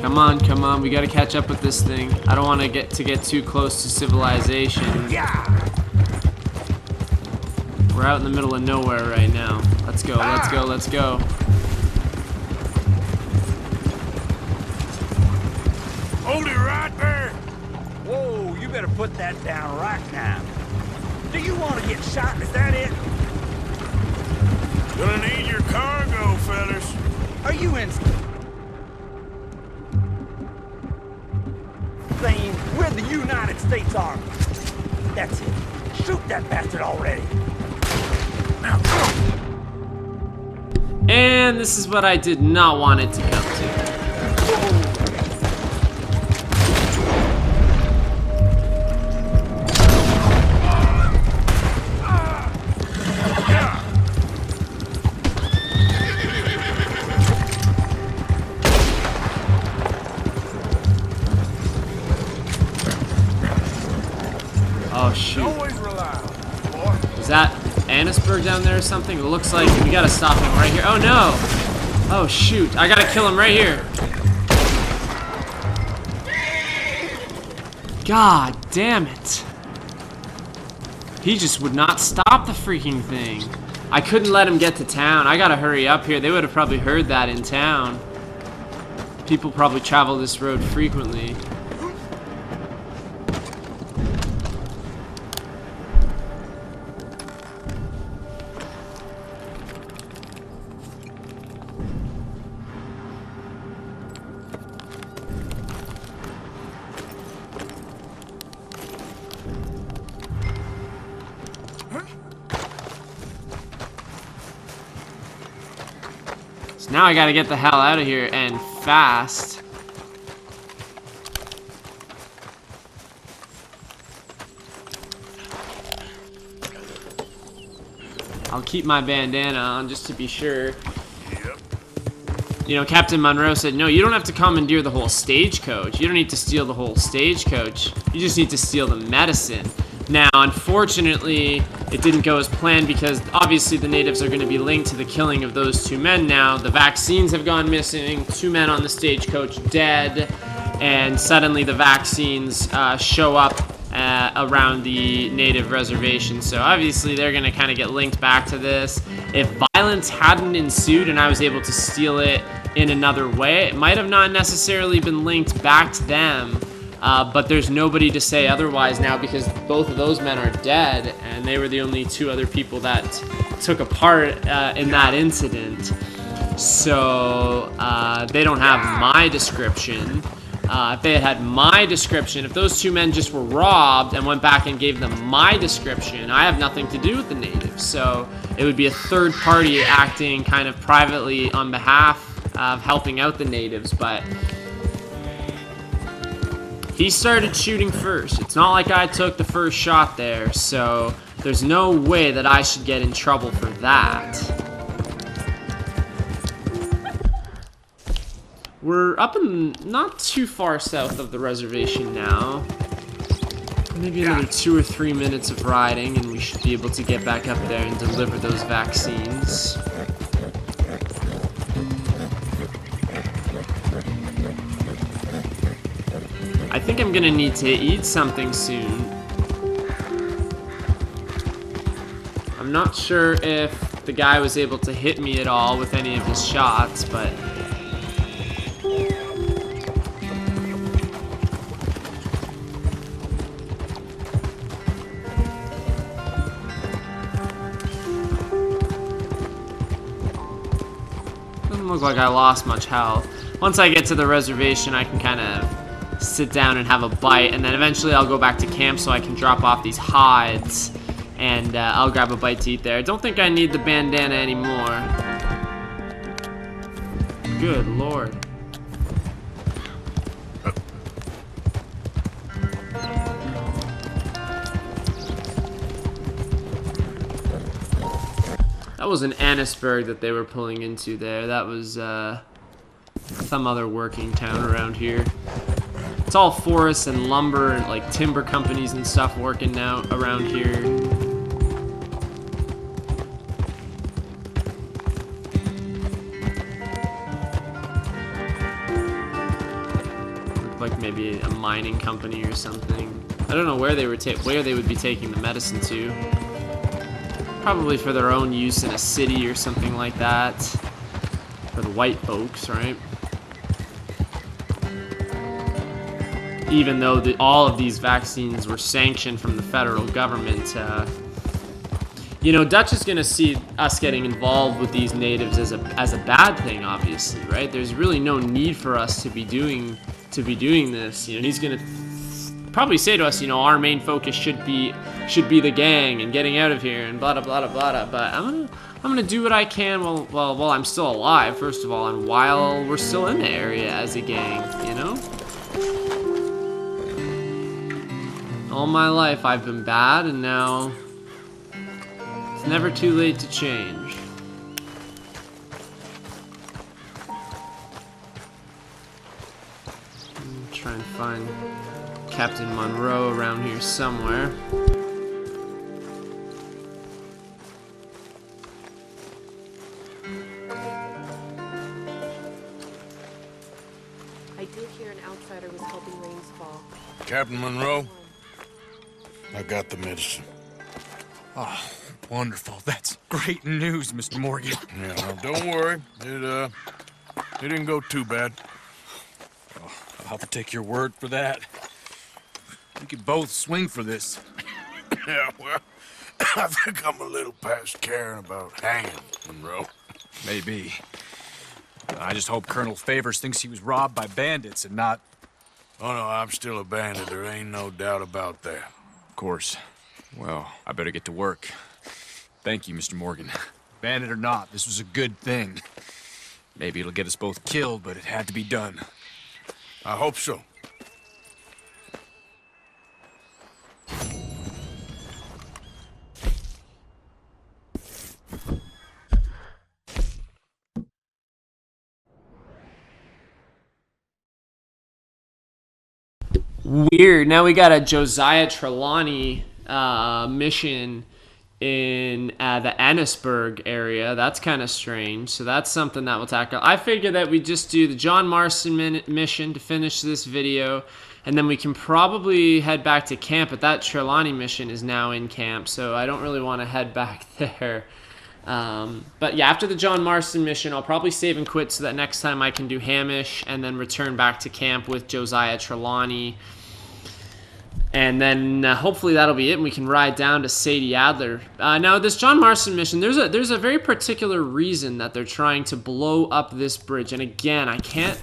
Come on, we gotta catch up with this thing. I don't want to get too close to civilization. We're out in the middle of nowhere right now. Let's go. Hold it right there. Whoa, you better put that down right now. Do you want to get shot? Is that it? Gonna need your cargo, fellas. Are you in? Saying we're the United States Army. That's it. Shoot that bastard already. Now go. And this is what I did not want it to come to. Oh shoot. Always rely on it, boy. Is that Annisburg down there or something? It looks like we gotta stop him right here. Oh no! Oh shoot, I gotta kill him right here. God damn it. He just would not stop the freaking thing. I couldn't let him get to town. I gotta hurry up here. They would have probably heard that in town. People probably travel this road frequently. So now I gotta get the hell out of here, and fast. I'll keep my bandana on just to be sure. You know, Captain Monroe said, no, you don't have to commandeer the whole stagecoach. You don't need to steal the whole stagecoach. You just need to steal the medicine. Now, unfortunately, it didn't go as planned because obviously the natives are going to be linked to the killing of those 2 men now. The vaccines have gone missing, 2 men on the stagecoach dead, and suddenly the vaccines show up around the native reservation. So obviously they're going to kind of get linked back to this. If violence hadn't ensued and I was able to steal it in another way, it might have not necessarily been linked back to them. But there's nobody to say otherwise now because both of those men are dead, and they were the only 2 other people that took a part in that incident. So they don't have my description. If they had my description, if those 2 men just were robbed and went back and gave them my description, I have nothing to do with the natives. So it would be a third party acting kind of privately on behalf of helping out the natives, but he started shooting first. It's not like I took the first shot there, so there's no way that I should get in trouble for that. We're up in not too far south of the reservation now. Maybe another 2 or 3 minutes of riding and we should be able to get back up there and deliver those vaccines. I think I'm gonna need to eat something soon. I'm not sure if the guy was able to hit me at all with any of his shots, but doesn't look like I lost much health. Once I get to the reservation, I can kind of sit down and have a bite, and then eventually I'll go back to camp so I can drop off these hides, and I'll grab a bite to eat there. I don't think I need the bandana anymore. Good lord. That was an Annisburg that they were pulling into there. That was some other working town around here. It's all forests and lumber and like timber companies and stuff working now around here. Looked like maybe a mining company or something. I don't know where they were where they would be taking the medicine to. Probably for their own use in a city or something like that. For the white folks, right? Even though all of these vaccines were sanctioned from the federal government, you know, Dutch is going to see us getting involved with these natives as a bad thing, obviously, right? There's really no need for us to be doing this. You know, he's going to probably say to us, you know, our main focus should be the gang and getting out of here and blah blah blah blah. But I'm gonna do what I can while I'm still alive, first of all, and while we're still in the area as a gang, you know. All my life I've been bad, and now it's never too late to change. Try and find Captain Monroe around here somewhere. I did hear an outsider was helping Rains fall. Captain Monroe, I got the medicine. Oh, wonderful. That's great news, Mr. Morgan. Yeah, well, don't worry. It didn't go too bad. Oh, I'll have to take your word for that. We could both swing for this. Yeah, well, I think I'm a little past caring about hanging, Monroe. Maybe. I just hope Colonel Favors thinks he was robbed by bandits and not... Oh, no, I'm still a bandit. There ain't no doubt about that. Of course. Well, I better get to work. Thank you, Mr. Morgan. Bandit or not, this was a good thing. Maybe it'll get us both killed, but it had to be done. I hope so. Weird. Now we got a Josiah Trelawney mission in the Annisburg area. That's kind of strange. So that's something that we'll tackle. I figure that we just do the John Marston mission to finish this video, and then we can probably head back to camp. But that Trelawney mission is now in camp, so I don't really want to head back there. But yeah, after the John Marston mission, I'll probably save and quit so that next time I can do Hamish and then return back to camp with Josiah Trelawney. And then hopefully that'll be it, and we can ride down to Sadie Adler. Now, this John Marston mission, there's a very particular reason that they're trying to blow up this bridge. And again, I can't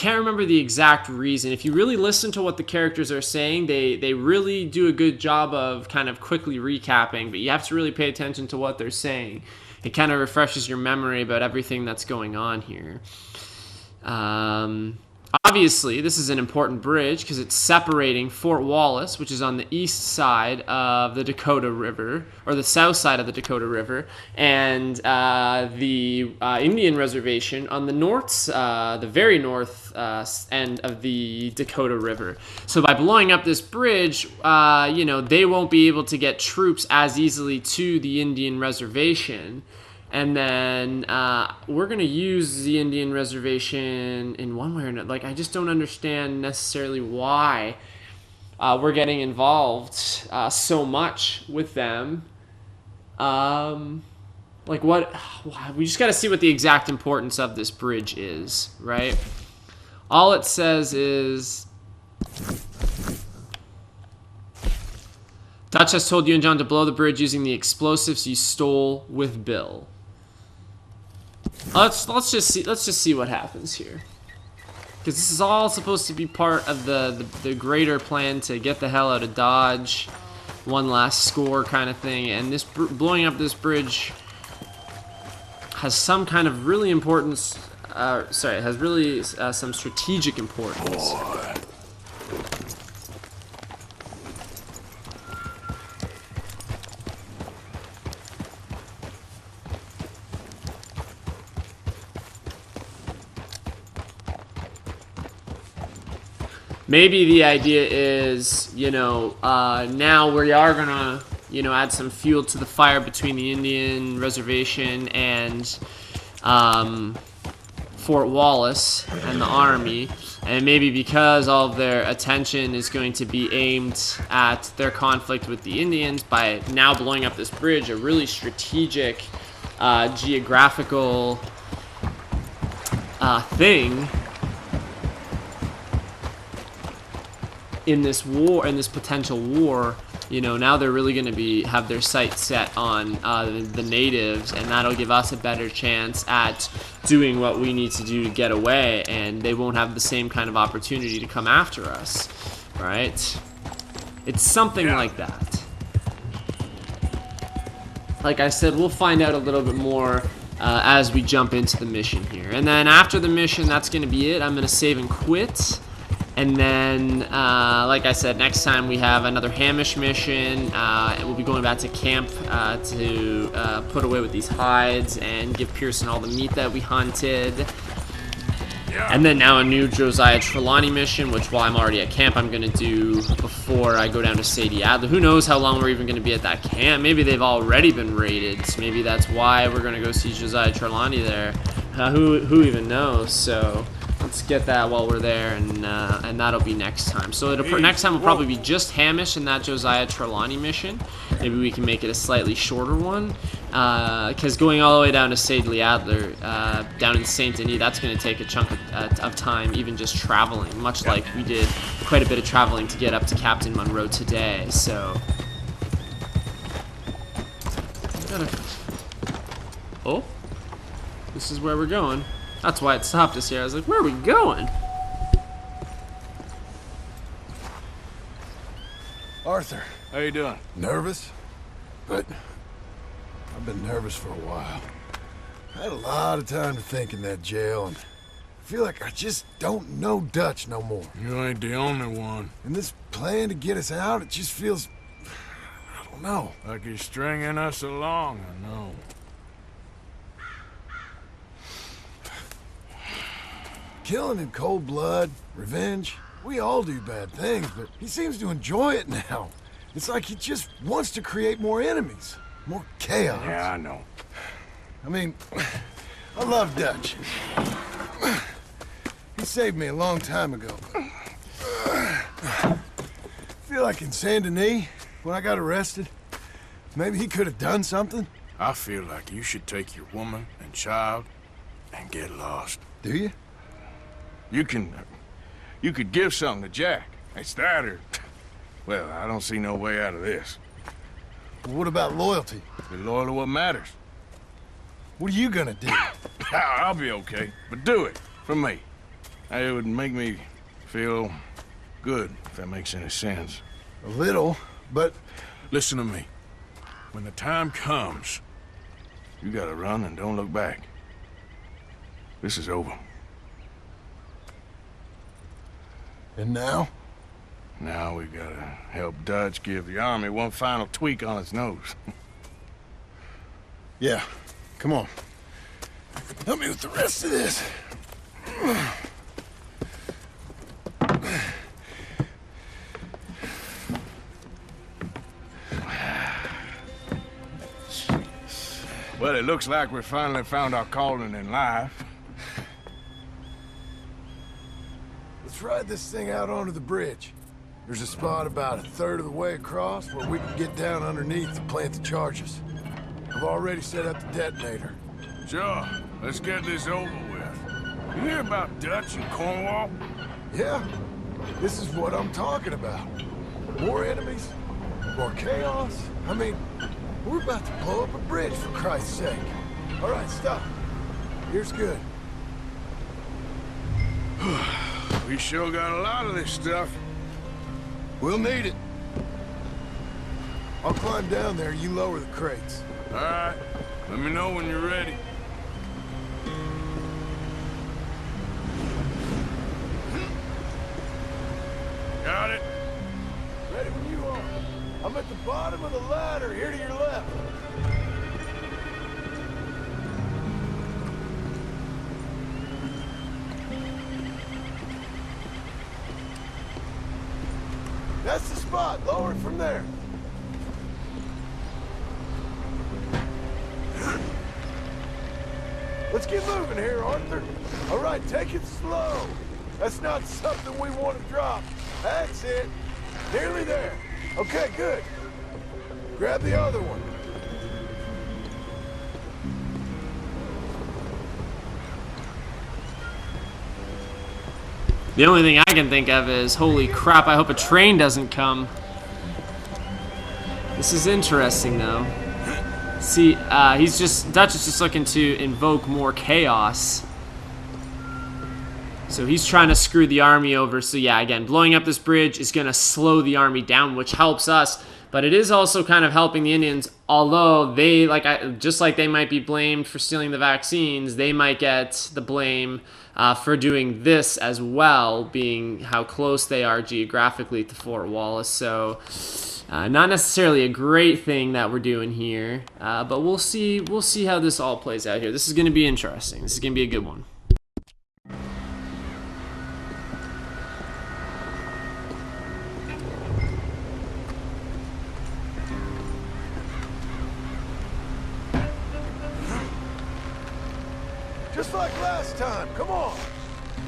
remember the exact reason. If you really listen to what the characters are saying, they really do a good job of kind of quickly recapping, but you have to really pay attention to what they're saying. It kind of refreshes your memory about everything that's going on here. Obviously, this is an important bridge because it's separating Fort Wallace, which is on the east side of the Dakota River, or the south side of the Dakota River, and the Indian Reservation on the north, the very north end of the Dakota River. So by blowing up this bridge, they won't be able to get troops as easily to the Indian Reservation. And then we're going to use the Indian Reservation in one way or another. Like, I just don't understand necessarily why we're getting involved so much with them. We just got to see what the exact importance of this bridge is, right? All it says is... Dutch has told you and John to blow the bridge using the explosives you stole with Bill. Let's just see what happens here, because this is all supposed to be part of the greater plan to get the hell out of Dodge, one last score kind of thing. And this blowing up this bridge has some kind of really importance. It has really some strategic importance. Maybe the idea is, now we are going to, add some fuel to the fire between the Indian Reservation and Fort Wallace and the Army. And maybe because all of their attention is going to be aimed at their conflict with the Indians, by now blowing up this bridge, a really strategic, geographical thing in this war, in this potential war, now they're really going to have their sights set on the natives, and that'll give us a better chance at doing what we need to do to get away, and they won't have the same kind of opportunity to come after us, right? It's something like that. Like I said, we'll find out a little bit more as we jump into the mission here. And then after the mission, that's going to be it. I'm going to save and quit. And then, like I said, next time we have another Hamish mission. And we'll be going back to camp to put away with these hides and give Pearson all the meat that we hunted. And then now a new Josiah Trelawney mission, which while I'm already at camp, I'm going to do before I go down to Sadie Adler. Who knows how long we're even going to be at that camp. Maybe they've already been raided. So maybe that's why we're going to go see Josiah Trelawney there. Who even knows? So let's get that while we're there, and that'll be next time. So next time will probably be just Hamish and that Josiah Trelawney mission. Maybe we can make it a slightly shorter one, because going all the way down to Sadley Adler, down in Saint Denis, that's going to take a chunk of time, even just traveling, much like we did quite a bit of traveling to get up to Captain Monroe today. So, oh, this is where we're going. That's why it stopped us here. I was like, where are we going? Arthur, How you doing? nervous? But I've been nervous for a while. I had a lot of time to think in that jail, and I feel like I just don't know Dutch no more. You ain't the only one. And this plan to get us out, it just feels... I don't know. Like you're stringing us along, I know. Killing in cold blood, revenge, we all do bad things, but he seems to enjoy it now. It's like he just wants to create more enemies, more chaos. Yeah, I know. I mean, I love Dutch. He saved me a long time ago. I feel like in Saint Denis, when I got arrested, maybe he could have done something. I feel like you should take your woman and child and get lost. Do you? You could give something to Jack. It's that or... Well, I don't see no way out of this. Well, what about loyalty? Be loyal to what matters. What are you gonna do? I'll be okay, but do it for me. It would make me feel good, if that makes any sense. A little, but... Listen to me. When the time comes, you gotta run and don't look back. This is over. And now? Now we gotta help Dutch give the army one final tweak on its nose. Yeah, come on. Help me with the rest of this. Well, it looks like we finally found our calling in life. Let's ride this thing out onto the bridge. There's a spot about a third of the way across where we can get down underneath to plant the charges. I've already set up the detonator. Sure, let's get this over with. You hear about Dutch and Cornwall? Yeah, this is what I'm talking about. More enemies, more chaos. I mean, we're about to blow up a bridge, for Christ's sake. All right, stop. Here's good. We sure got a lot of this stuff. We'll need it. I'll climb down there, you lower the crates. All right, let me know when you're ready. Got it? Ready when you are. I'm at the bottom of the ladder, here to your left. That's the spot. Lower it from there. Let's get moving here, Arthur. All right, take it slow. That's not something we want to drop. That's it. Nearly there. Okay, good. Grab the other one. The only thing I can think of is, holy crap, I hope a train doesn't come. This is interesting, though. See, Dutch is just looking to invoke more chaos. So he's trying to screw the army over. So yeah, again, blowing up this bridge is going to slow the army down, which helps us. But it is also kind of helping the Indians, although they, just like they might be blamed for stealing the vaccines, they might get the blame for doing this as well, being how close they are geographically to Fort Wallace. So not necessarily a great thing that we're doing here, but we'll see how this all plays out here. This is going to be interesting. This is going to be a good one. Just like last time. Come on.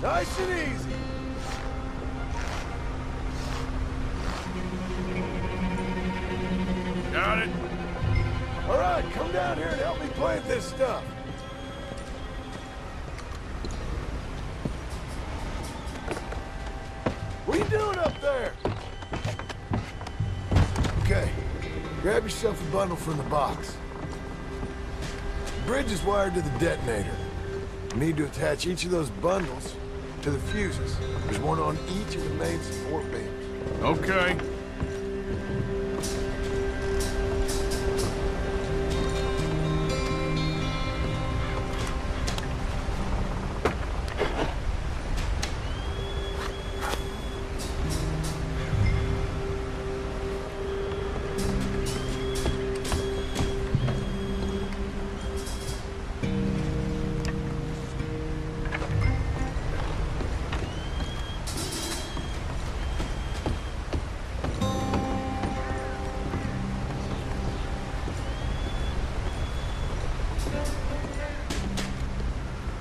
Nice and easy. Got it? All right, come down here and help me plant this stuff. What are you doing up there? Okay, grab yourself a bundle from the box. The bridge is wired to the detonator. You need to attach each of those bundles to the fuses. There's one on each of the main support beams. Okay.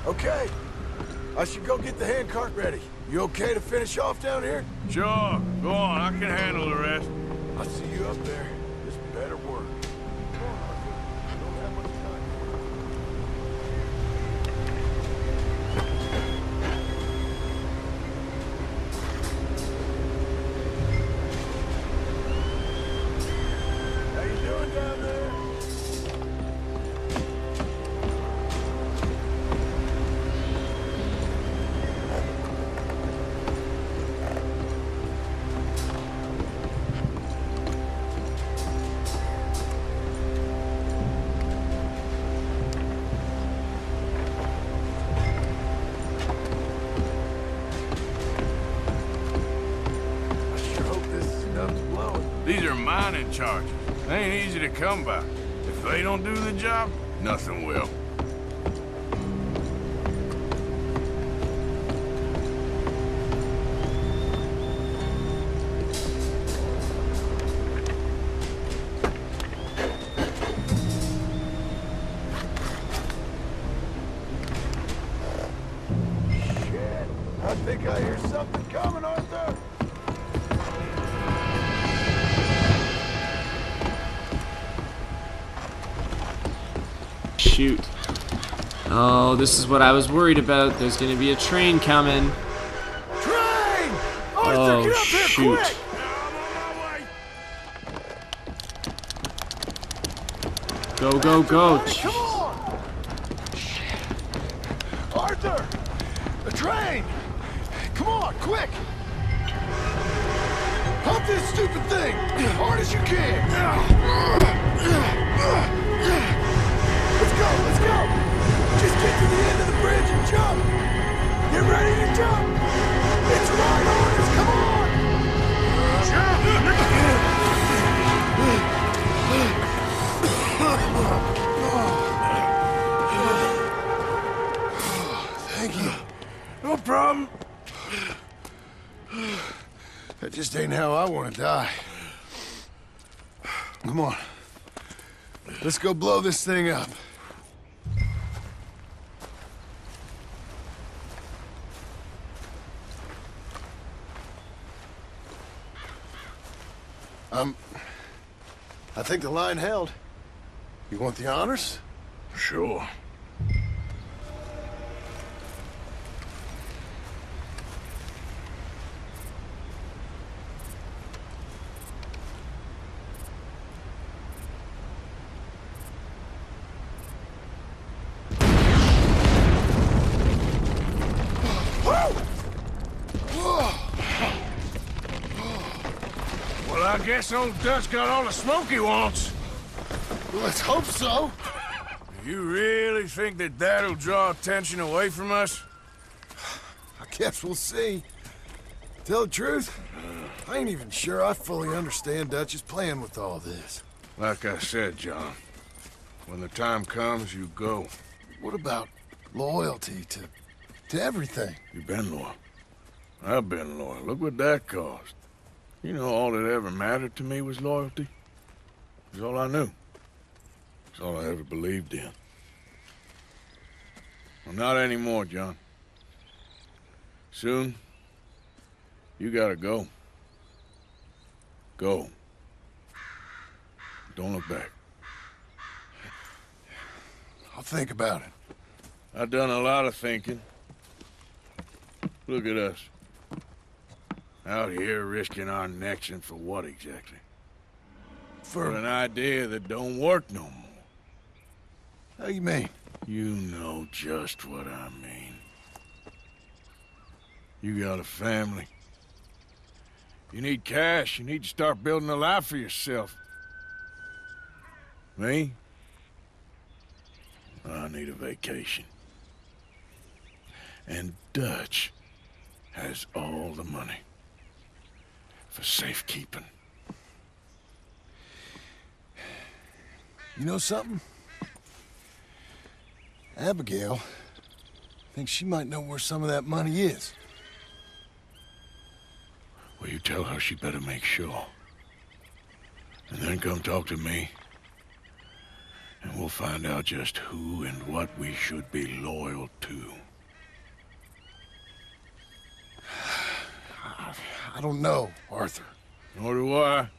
Okay, I should go get the handcart ready. You okay to finish off down here? Sure. Go on. I can handle the rest. I'll see you up there. This better work. Come on, Arthur. I don't have much time. How you doing down there? These are mining charges. They ain't easy to come by. If they don't do the job, nothing will. Shit. I think I hear something coming, Arthur. Shoot. Oh, this is what I was worried about. There's gonna be a train coming. Train! Arthur, Oh, get up here shoot. quick! Go, go, go. Come on! Arthur! The train! Come on, quick! Pump this stupid thing! As hard as you can! Let's go, let's go! Just get to the end of the bridge and jump! Get ready to jump! It's right on us, come on! Thank you. No problem. That just ain't how I want to die. Come on. Let's go blow this thing up. I think the line held. You want the honors? Sure. Well, I guess old Dutch got all the smoke he wants. Well, let's hope so. You really think that that'll draw attention away from us? I guess we'll see. Tell the truth, I ain't even sure I fully understand Dutch's plan with all this. Like I said, John, when the time comes, you go. What about loyalty to everything? You've been loyal. I've been loyal. Look what that cost. You know, all that ever mattered to me was loyalty. It was all I knew. It's all I ever believed in. Well, not anymore, John. Soon, you gotta go. Go. Don't look back. I'll think about it. I've done a lot of thinking. Look at us. Out here risking our necks, and for what exactly? For an idea that don't work no more. How you mean? You know just what I mean. You got a family. You need cash. You need to start building a life for yourself. Me? I need a vacation. And Dutch has all the money for safekeeping. You know something? Abigail thinks she might know where some of that money is. Well, you tell her she better make sure. And then come talk to me. And we'll find out just who and what we should be loyal to. I don't know, Arthur. Nor do I.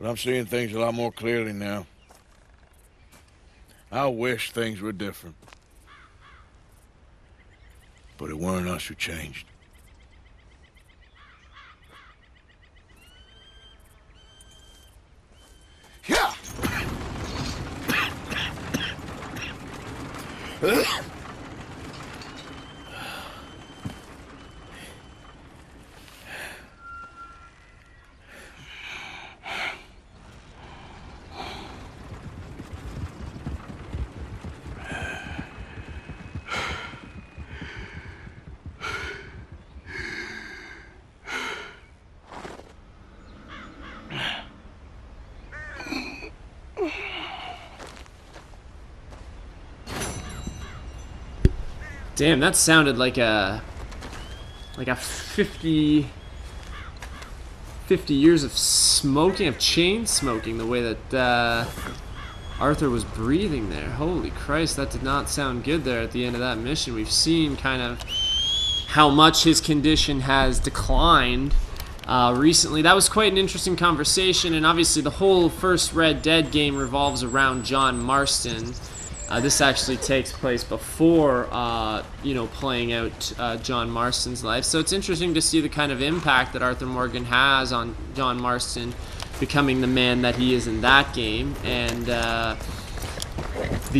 But I'm seeing things a lot more clearly now. I wish things were different. But it weren't us who changed. Yeah! Damn, that sounded like a 50 years of smoking, of chain smoking, the way that Arthur was breathing there. Holy Christ, that did not sound good there at the end of that mission. We've seen kind of how much his condition has declined recently. That was quite an interesting conversation, and obviously the whole first Red Dead game revolves around John Marston. This actually takes place before, you know, playing out John Marston's life. So it's interesting to see the kind of impact that Arthur Morgan has on John Marston becoming the man that he is in that game. And the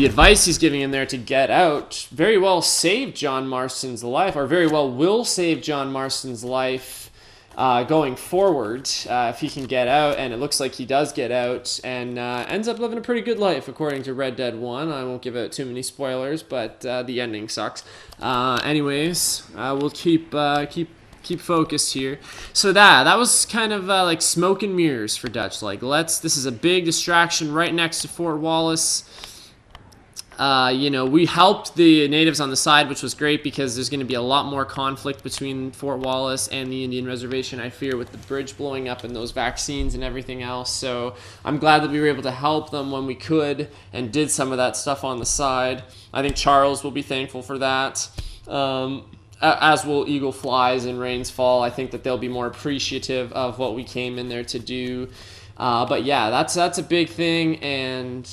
advice he's giving him there to get out very well saved John Marston's life, or very well will save John Marston's life going forward if he can get out, and it looks like he does get out and ends up living a pretty good life according to Red Dead 1. I won't give out too many spoilers, but the ending sucks. Anyways, we'll keep focused here. So that was kind of like smoke and mirrors for Dutch. Like, this is a big distraction right next to Fort Wallace. You know, we helped the natives on the side, which was great because there's going to be a lot more conflict between Fort Wallace and the Indian Reservation, I fear, with the bridge blowing up and those vaccines and everything else. So I'm glad that we were able to help them when we could and did some of that stuff on the side. I think Charles will be thankful for that. As will Eagle Flies and Rains Fall. I think that they'll be more appreciative of what we came in there to do. But yeah, that's a big thing, and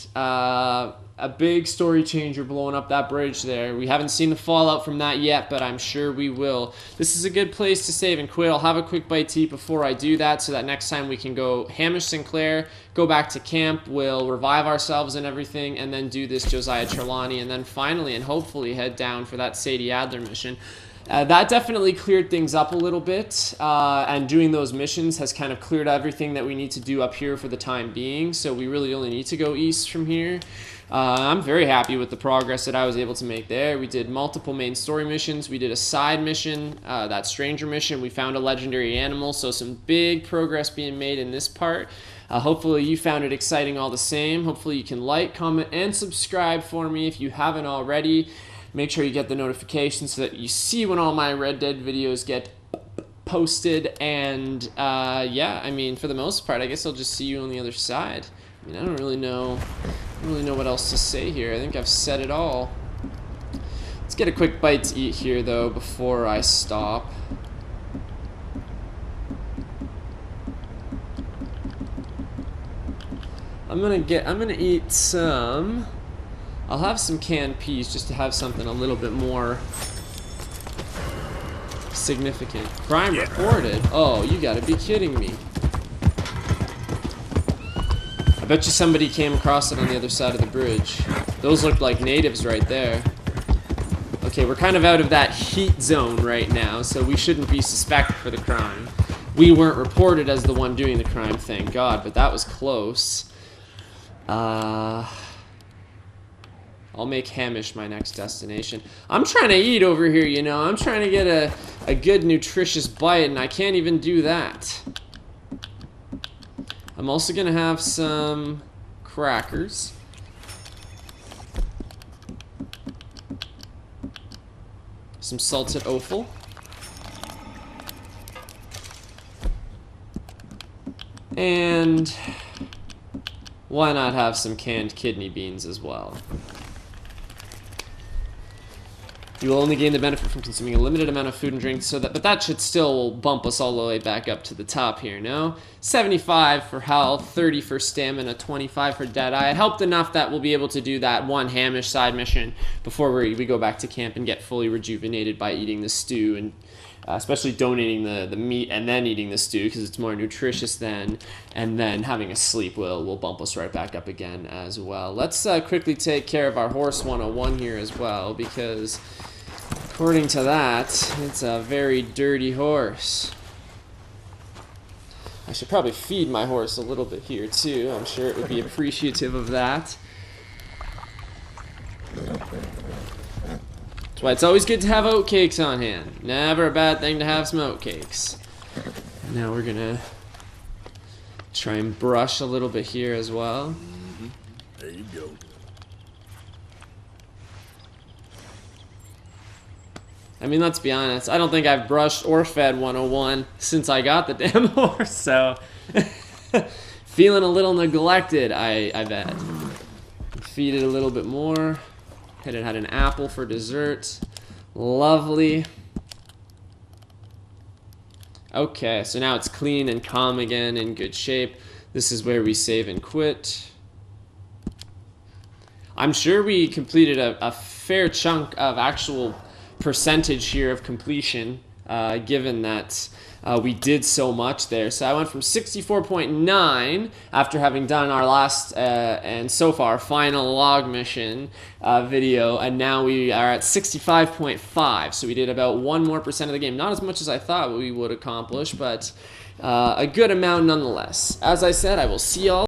a big story changer blowing up that bridge there. We haven't seen the fallout from that yet, but I'm sure we will. This is a good place to save and quit. I'll have a quick bite to eat before I do that, so that next time we can go Hamish Sinclair, go back to camp, we'll revive ourselves and everything, and then do this Josiah Trelawney, and then finally and hopefully head down for that Sadie Adler mission. That definitely cleared things up a little bit, and doing those missions has kind of cleared everything that we need to do up here for the time being, so we really only need to go east from here. I'm very happy with the progress that I was able to make there. We did multiple main story missions. We did a side mission, that stranger mission. We found a legendary animal, so some big progress being made in this part. Hopefully you found it exciting all the same. Hopefully you can like, comment, and subscribe for me if you haven't already. Make sure you get the notifications so that you see when all my Red Dead videos get posted. And yeah, I mean, for the most part, I guess I'll just see you on the other side. I mean, I don't really know what else to say here. I think I've said it all. Let's get a quick bite to eat here, though, before I stop. I'm gonna eat some. I'll have some canned peas just to have something a little bit more significant. Crime reported? Oh, you gotta be kidding me. I bet you somebody came across it on the other side of the bridge. Those look like natives right there. Okay, we're kind of out of that heat zone right now, so we shouldn't be suspected for the crime. We weren't reported as the one doing the crime, thank God, but that was close. I'll make Hamish my next destination. I'm trying to eat over here, you know. I'm trying to get a good, nutritious bite, and I can't even do that. I'm also going to have some crackers. Some salted offal. And why not have some canned kidney beans as well? You will only gain the benefit from consuming a limited amount of food and drink, but that should still bump us all the way back up to the top here, no? 75 for health, 30 for stamina, 25 for Deadeye. It helped enough that we'll be able to do that one Hamish side mission before we go back to camp and get fully rejuvenated by eating the stew, and especially donating the meat and then eating the stew because it's more nutritious then, and then having a sleep will bump us right back up again as well. Let's quickly take care of our horse 101 here as well, because according to that, it's a very dirty horse. I should probably feed my horse a little bit here too. I'm sure it would be appreciative of that. That's why it's always good to have oatcakes on hand. Never a bad thing to have some oatcakes. Now we're gonna try and brush a little bit here as well. There you go. I mean, let's be honest. I don't think I've brushed or fed 101 since I got the damn horse, so feeling a little neglected, I bet. Feed it a little bit more. It had an apple for dessert. Lovely. Okay, so now it's clean and calm again, in good shape. This is where we save and quit. I'm sure we completed a fair chunk of actual percentage here of completion, given that we did so much there. So I went from 64.9 after having done our last and so far final log mission video, and now we are at 65.5. So we did about 1% more of the game. Not as much as I thought we would accomplish, but a good amount nonetheless. As I said, I will see y'all